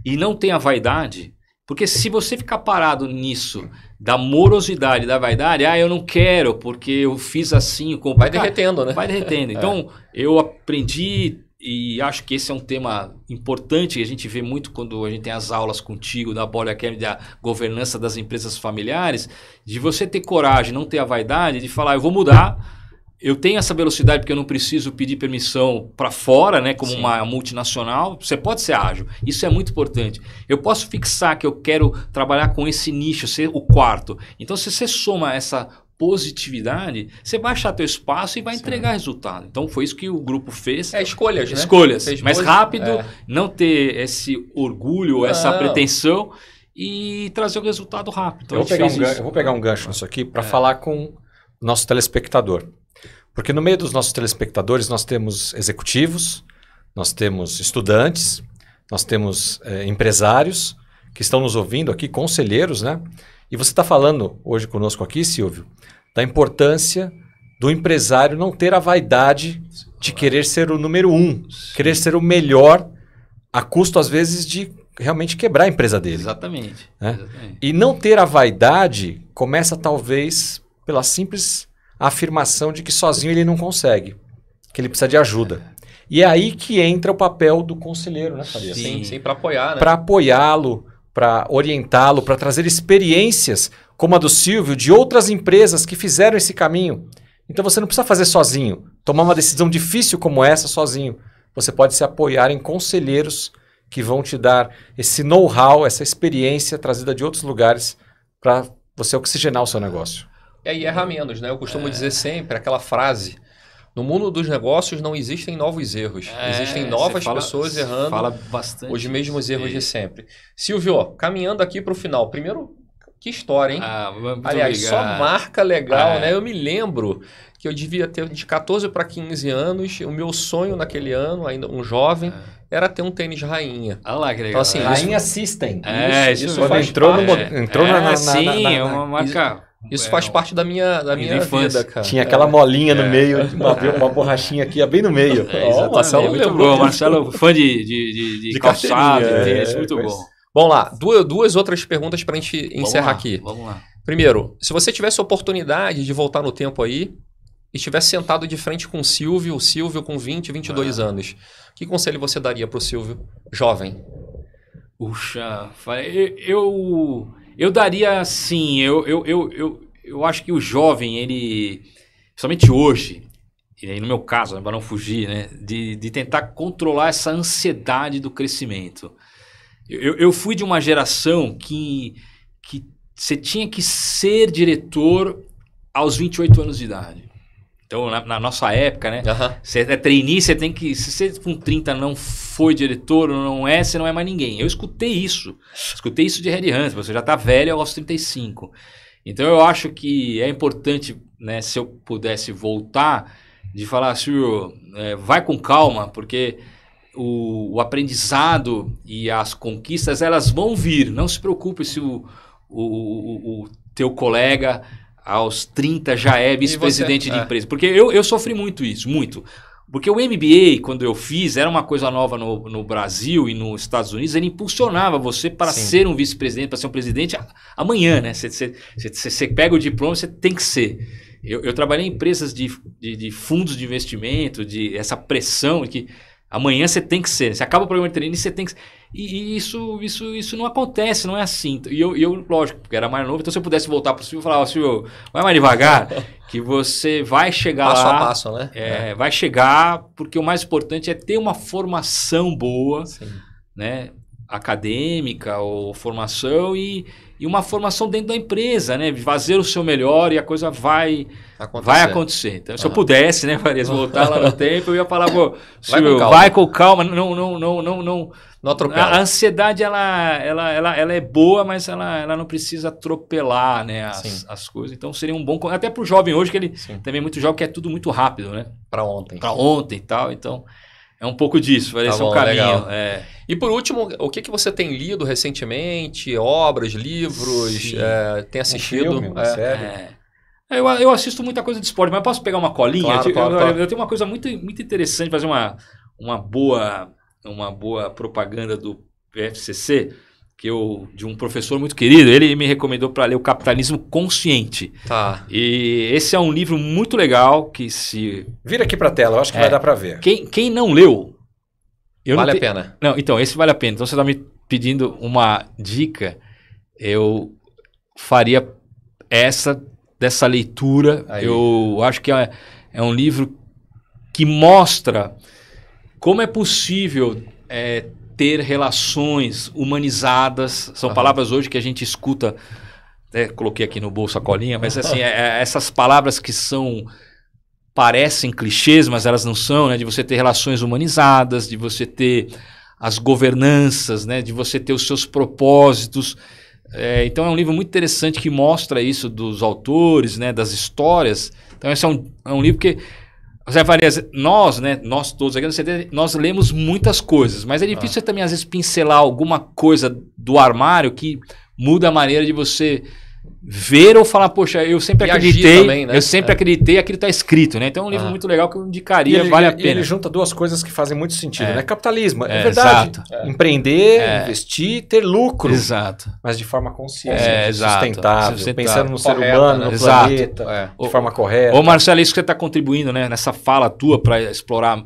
e não tem a vaidade, porque se você ficar parado nisso, da morosidade, da vaidade, eu não quero porque eu fiz assim... Vai derretendo, né? Vai derretendo. Então, eu aprendi, e acho que esse é um tema importante, que a gente vê muito quando a gente tem as aulas contigo, da Board Academy, da governança das empresas familiares, de você ter coragem, não ter a vaidade, de falar, eu vou mudar... Eu tenho essa velocidade porque eu não preciso pedir permissão para fora, né, como uma multinacional. Você pode ser ágil. Isso é muito importante. Eu posso fixar que eu quero trabalhar com esse nicho, ser o quarto. Então, se você soma essa positividade, você vai achar teu espaço e vai entregar resultado. Então, foi isso que o grupo fez. Escolhas, né? Escolhas. Mais rápido, não ter esse orgulho, essa pretensão e trazer o resultado rápido. Então, eu vou pegar um gancho nisso aqui para falar com o nosso telespectador. Porque no meio dos nossos telespectadores nós temos executivos, nós temos estudantes, nós temos empresários que estão nos ouvindo aqui, conselheiros, né? E você está falando hoje conosco aqui, Silvio, da importância do empresário não ter a vaidade de querer ser o número 1, querer ser o melhor, a custo às vezes de realmente quebrar a empresa dele. Exatamente. Né? E não ter a vaidade começa talvez pela simples... a afirmação de que sozinho ele não consegue, que ele precisa de ajuda. E é aí que entra o papel do conselheiro, né, Farias? Sim, para apoiar, né? Para apoiá-lo, para orientá-lo, para trazer experiências como a do Silvio, de outras empresas que fizeram esse caminho. Então você não precisa fazer sozinho, tomar uma decisão difícil como essa sozinho. Você pode se apoiar em conselheiros que vão te dar esse know-how, essa experiência trazida de outros lugares para você oxigenar o seu negócio. E erra menos, né? Eu costumo dizer sempre aquela frase: no mundo dos negócios não existem novos erros. Existem novas pessoas errando os mesmos erros de sempre. Silvio, caminhando aqui para o final. Primeiro, que história, hein? Aliás, obrigado. Só marca legal, né? Eu me lembro que eu devia ter de 14 para 15 anos. O meu sonho naquele ano, ainda um jovem, era ter um tênis rainha. Olha lá que legal. Então, assim, Rainha System. Isso quando entrou na uma marca... Isso faz parte da minha vida, cara. Tinha aquela molinha no meio, uma borrachinha aqui, bem no meio. Marcelo muito bom. Marcelo, fã de calçado, muito bom. Vamos lá, duas outras perguntas para a gente encerrar aqui. Vamos lá. Primeiro, se você tivesse a oportunidade de voltar no tempo aí e estivesse sentado de frente com o Silvio com 20, 22 anos, que conselho você daria para o Silvio jovem? Puxa, eu daria assim, eu acho que o jovem, ele, principalmente hoje, e aí no meu caso, para não fugir, né, de tentar controlar essa ansiedade do crescimento. Eu fui de uma geração que você tinha que ser diretor aos 28 anos de idade. Então, na nossa época, né? Você é trainee, você tem que... Se você com 30 não foi diretor, você não é mais ninguém. Eu escutei isso. Escutei isso de headhunter. Você já está velho aos 35. Então, eu acho que é importante, né? Se eu pudesse voltar, de falar, Silvio, vai com calma, porque o aprendizado e as conquistas, elas vão vir. Não se preocupe se o teu colega... aos 30 já é vice-presidente de empresa. Porque eu sofri muito isso, muito. Porque o MBA, quando eu fiz, era uma coisa nova no Brasil e nos Estados Unidos, ele impulsionava você para ser um vice-presidente, para ser um presidente amanhã, né? Você pega o diploma, você tem que ser. Eu trabalhei em empresas de fundos de investimento, essa pressão de que amanhã você tem que ser. Você acaba o programa de treino e você tem que ser. E isso não acontece, não é assim. E eu, lógico, porque era mais novo, então se eu pudesse voltar para o Silvio e falar, Silvio, vai mais devagar, que você vai chegar passo lá. Passo a passo, né? Vai chegar, porque o mais importante é ter uma formação boa, né? Acadêmica ou formação e uma formação dentro da empresa, né? Fazer o seu melhor e a coisa vai acontecer. Então, se eu pudesse, né, Farias, voltar lá no tempo, eu ia falar, Silvio, vai com calma, não Não atropela. A ansiedade, ela é boa, mas ela não precisa atropelar, né, as coisas. Então seria um bom... Até para o jovem hoje, que ele também é muito jovem, que é tudo muito rápido, né? Para ontem. Para ontem e tal. Então é um pouco disso, vai ser um caminho. E por último, o que você tem lido recentemente? Obras, livros, tem assistido? Série? Eu assisto muita coisa de esporte, mas posso pegar uma colinha? Claro. Eu tenho uma coisa muito, muito interessante, fazer uma boa propaganda do PFCC, de um professor muito querido. Ele me recomendou para ler O Capitalismo Consciente. Tá. E esse é um livro muito legal que se... Vira aqui para a tela, eu acho que vai dar para ver. Quem não leu... Vale a pena. Não, então, esse vale a pena. Então, você está me pedindo uma dica, eu faria dessa leitura. Aí. Eu acho que é um livro que mostra como é possível ter relações humanizadas. São palavras hoje que a gente escuta, coloquei aqui no bolso a colinha, mas assim, essas palavras que parecem clichês, mas elas não são, né? De você ter relações humanizadas, de você ter as governanças, né? De você ter os seus propósitos. Então é um livro muito interessante que mostra isso dos autores, né? Das histórias. Então esse é um livro que... Zé Farias, nós todos aqui, nós lemos muitas coisas, mas é difícil você também às vezes pincelar alguma coisa do armário que muda a maneira de você ver ou falar, poxa, eu sempre acreditei, também, né? Eu sempre acreditei, aquilo está escrito, né? Então é um livro muito legal que eu indicaria, vale a pena. E ele junta duas coisas que fazem muito sentido, né? Capitalismo, é verdade. Empreender, investir, ter lucro. Exato. Mas de forma consciente, sustentável, pensando no ser humano, no planeta, de forma correta. Ô Marcelo, isso que você está contribuindo, né? Nessa fala tua para explorar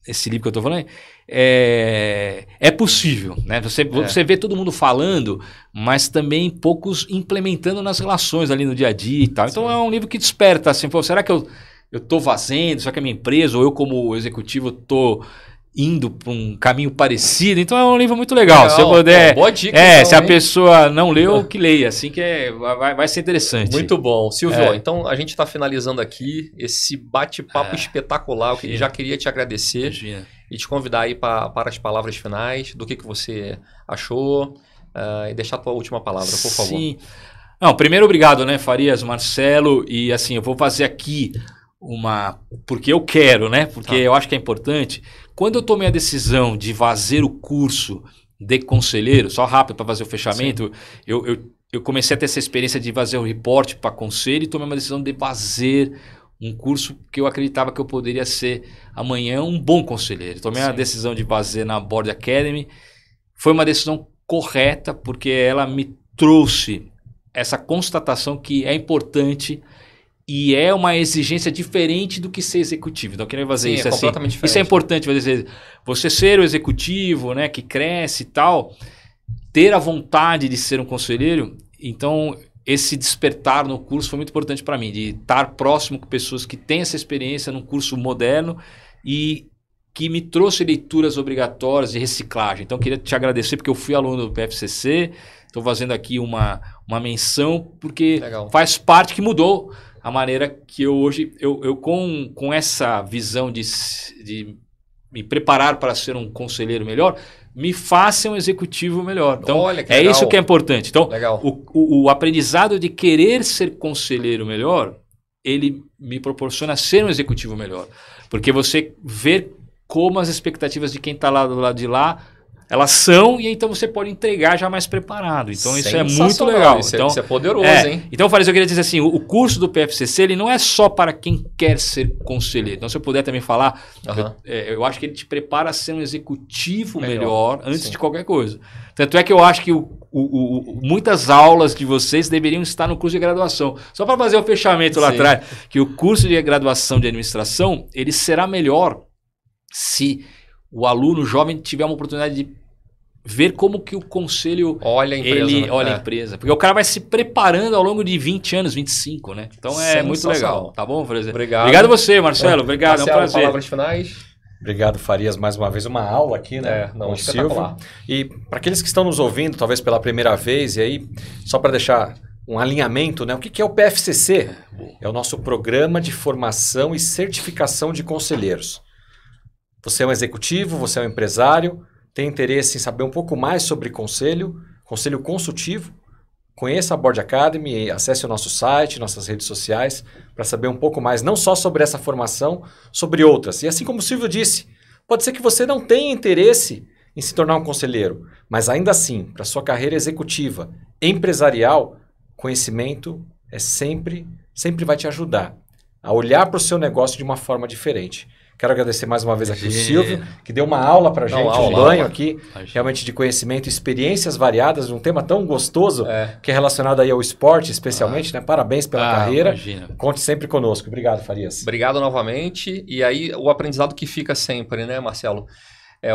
esse livro que eu estou falando, é possível, né? Você vê todo mundo falando, mas também poucos implementando nas relações ali no dia a dia e tal. Então é um livro que desperta assim, será que eu estou fazendo? Será que a minha empresa ou eu como executivo estou indo para um caminho parecido? Então é um livro muito legal. Se eu puder, boa dica. Se a pessoa não leu, que leia, assim que vai ser interessante. Muito bom. Silvio, então a gente está finalizando aqui esse bate-papo espetacular. Eu já queria te agradecer. Imagina. E te convidar aí para as palavras finais, do que você achou, e deixar a tua última palavra, por favor. Sim. Não, primeiro, obrigado, né, Farias, Marcelo, e assim, eu vou fazer aqui porque eu quero, né, porque eu acho que é importante. Quando eu tomei a decisão de fazer o curso de conselheiro, só rápido para fazer o fechamento, eu comecei a ter essa experiência de fazer o reporte para conselho e tomei uma decisão de fazer um curso que eu acreditava que eu poderia ser amanhã um bom conselheiro. Tomei a decisão de fazer na Board Academy. Foi uma decisão correta, porque ela me trouxe essa constatação que é importante e é uma exigência diferente do que ser executivo. Então eu queria fazer isso assim. Completamente diferente. Isso é importante, você ser o executivo, né, que cresce e tal, ter a vontade de ser um conselheiro. Então esse despertar no curso foi muito importante para mim, de estar próximo com pessoas que têm essa experiência num curso moderno e que me trouxe leituras obrigatórias de reciclagem. Então, eu queria te agradecer porque eu fui aluno do PFCC, estou fazendo aqui uma menção, porque faz parte que mudou a maneira que eu hoje, com essa visão de me preparar para ser um conselheiro melhor, me faça um executivo melhor. Então, isso que é importante. Então, o aprendizado de querer ser conselheiro melhor, ele me proporciona ser um executivo melhor. Porque você vê como as expectativas de quem está lá do lado de lá, elas são, e então você pode entregar já mais preparado. Então, isso é muito legal. Isso então, é poderoso, hein? Então, Farias, eu queria dizer assim, o curso do PFCC, ele não é só para quem quer ser conselheiro. Então, se eu puder também falar, eu acho que ele te prepara a ser um executivo melhor antes de qualquer coisa. Tanto é que eu acho que muitas aulas de vocês deveriam estar no curso de graduação. Só para fazer o fechamento lá atrás, que o curso de graduação de administração, ele será melhor se o aluno jovem tiver uma oportunidade de ver como que o conselho olha a empresa. Olha a empresa. Porque o cara vai se preparando ao longo de 20 anos, 25, né? Então é muito legal. Tá bom, Farias? Obrigado a você, Marcelo. Obrigado, é um prazer. Palavras finais. Obrigado, Farias, mais uma vez. Uma aula aqui, né? Não, espetacular. E para aqueles que estão nos ouvindo, talvez pela primeira vez, e aí, só para deixar um alinhamento, né? O que é o PFCC? É o nosso Programa de Formação e Certificação de Conselheiros. Você é um executivo, você é um empresário, tem interesse em saber um pouco mais sobre conselho consultivo, conheça a Board Academy, acesse o nosso site, nossas redes sociais, para saber um pouco mais, não só sobre essa formação, sobre outras. E assim como o Silvio disse, pode ser que você não tenha interesse em se tornar um conselheiro, mas ainda assim, para sua carreira executiva, empresarial, conhecimento sempre vai te ajudar a olhar para o seu negócio de uma forma diferente. Quero agradecer mais uma vez aqui o Silvio, que deu uma aula para a gente, um banho aqui, realmente de conhecimento, experiências variadas, um tema tão gostoso, que é relacionado aí ao esporte, especialmente, né? Parabéns pela carreira. Imagina. Conte sempre conosco. Obrigado, Farias. Obrigado novamente. E aí, o aprendizado que fica sempre, né, Marcelo?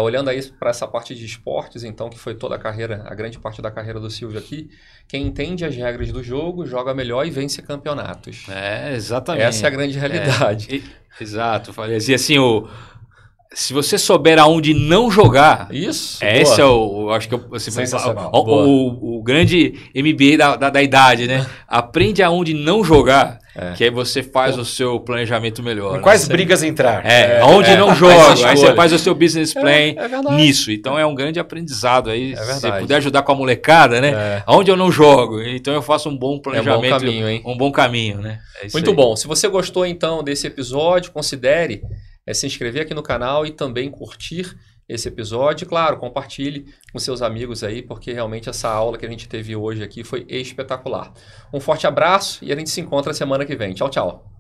Olhando aí para essa parte de esportes, então, que foi toda a carreira, a grande parte da carreira do Silvio aqui, quem entende as regras do jogo, joga melhor e vence campeonatos. Exatamente. Essa é a grande realidade. Exato, Farias. E assim, se você souber aonde não jogar... Isso. Esse acho que o grande MBA da idade, né? Aprende aonde não jogar, que aí você faz o seu planejamento melhor. Em quais brigas entrar. Aonde não joga, aí você faz o seu business plan nisso. Então é um grande aprendizado aí. Se você puder ajudar com a molecada, né? Aonde eu não jogo, então eu faço um bom planejamento. É um bom caminho, hein? Um bom caminho, né? Muito bom. Se você gostou, então, desse episódio, considere se inscrever aqui no canal e também curtir esse episódio. Claro, compartilhe com seus amigos aí, porque realmente essa aula que a gente teve hoje aqui foi espetacular. Um forte abraço e a gente se encontra semana que vem. Tchau, tchau.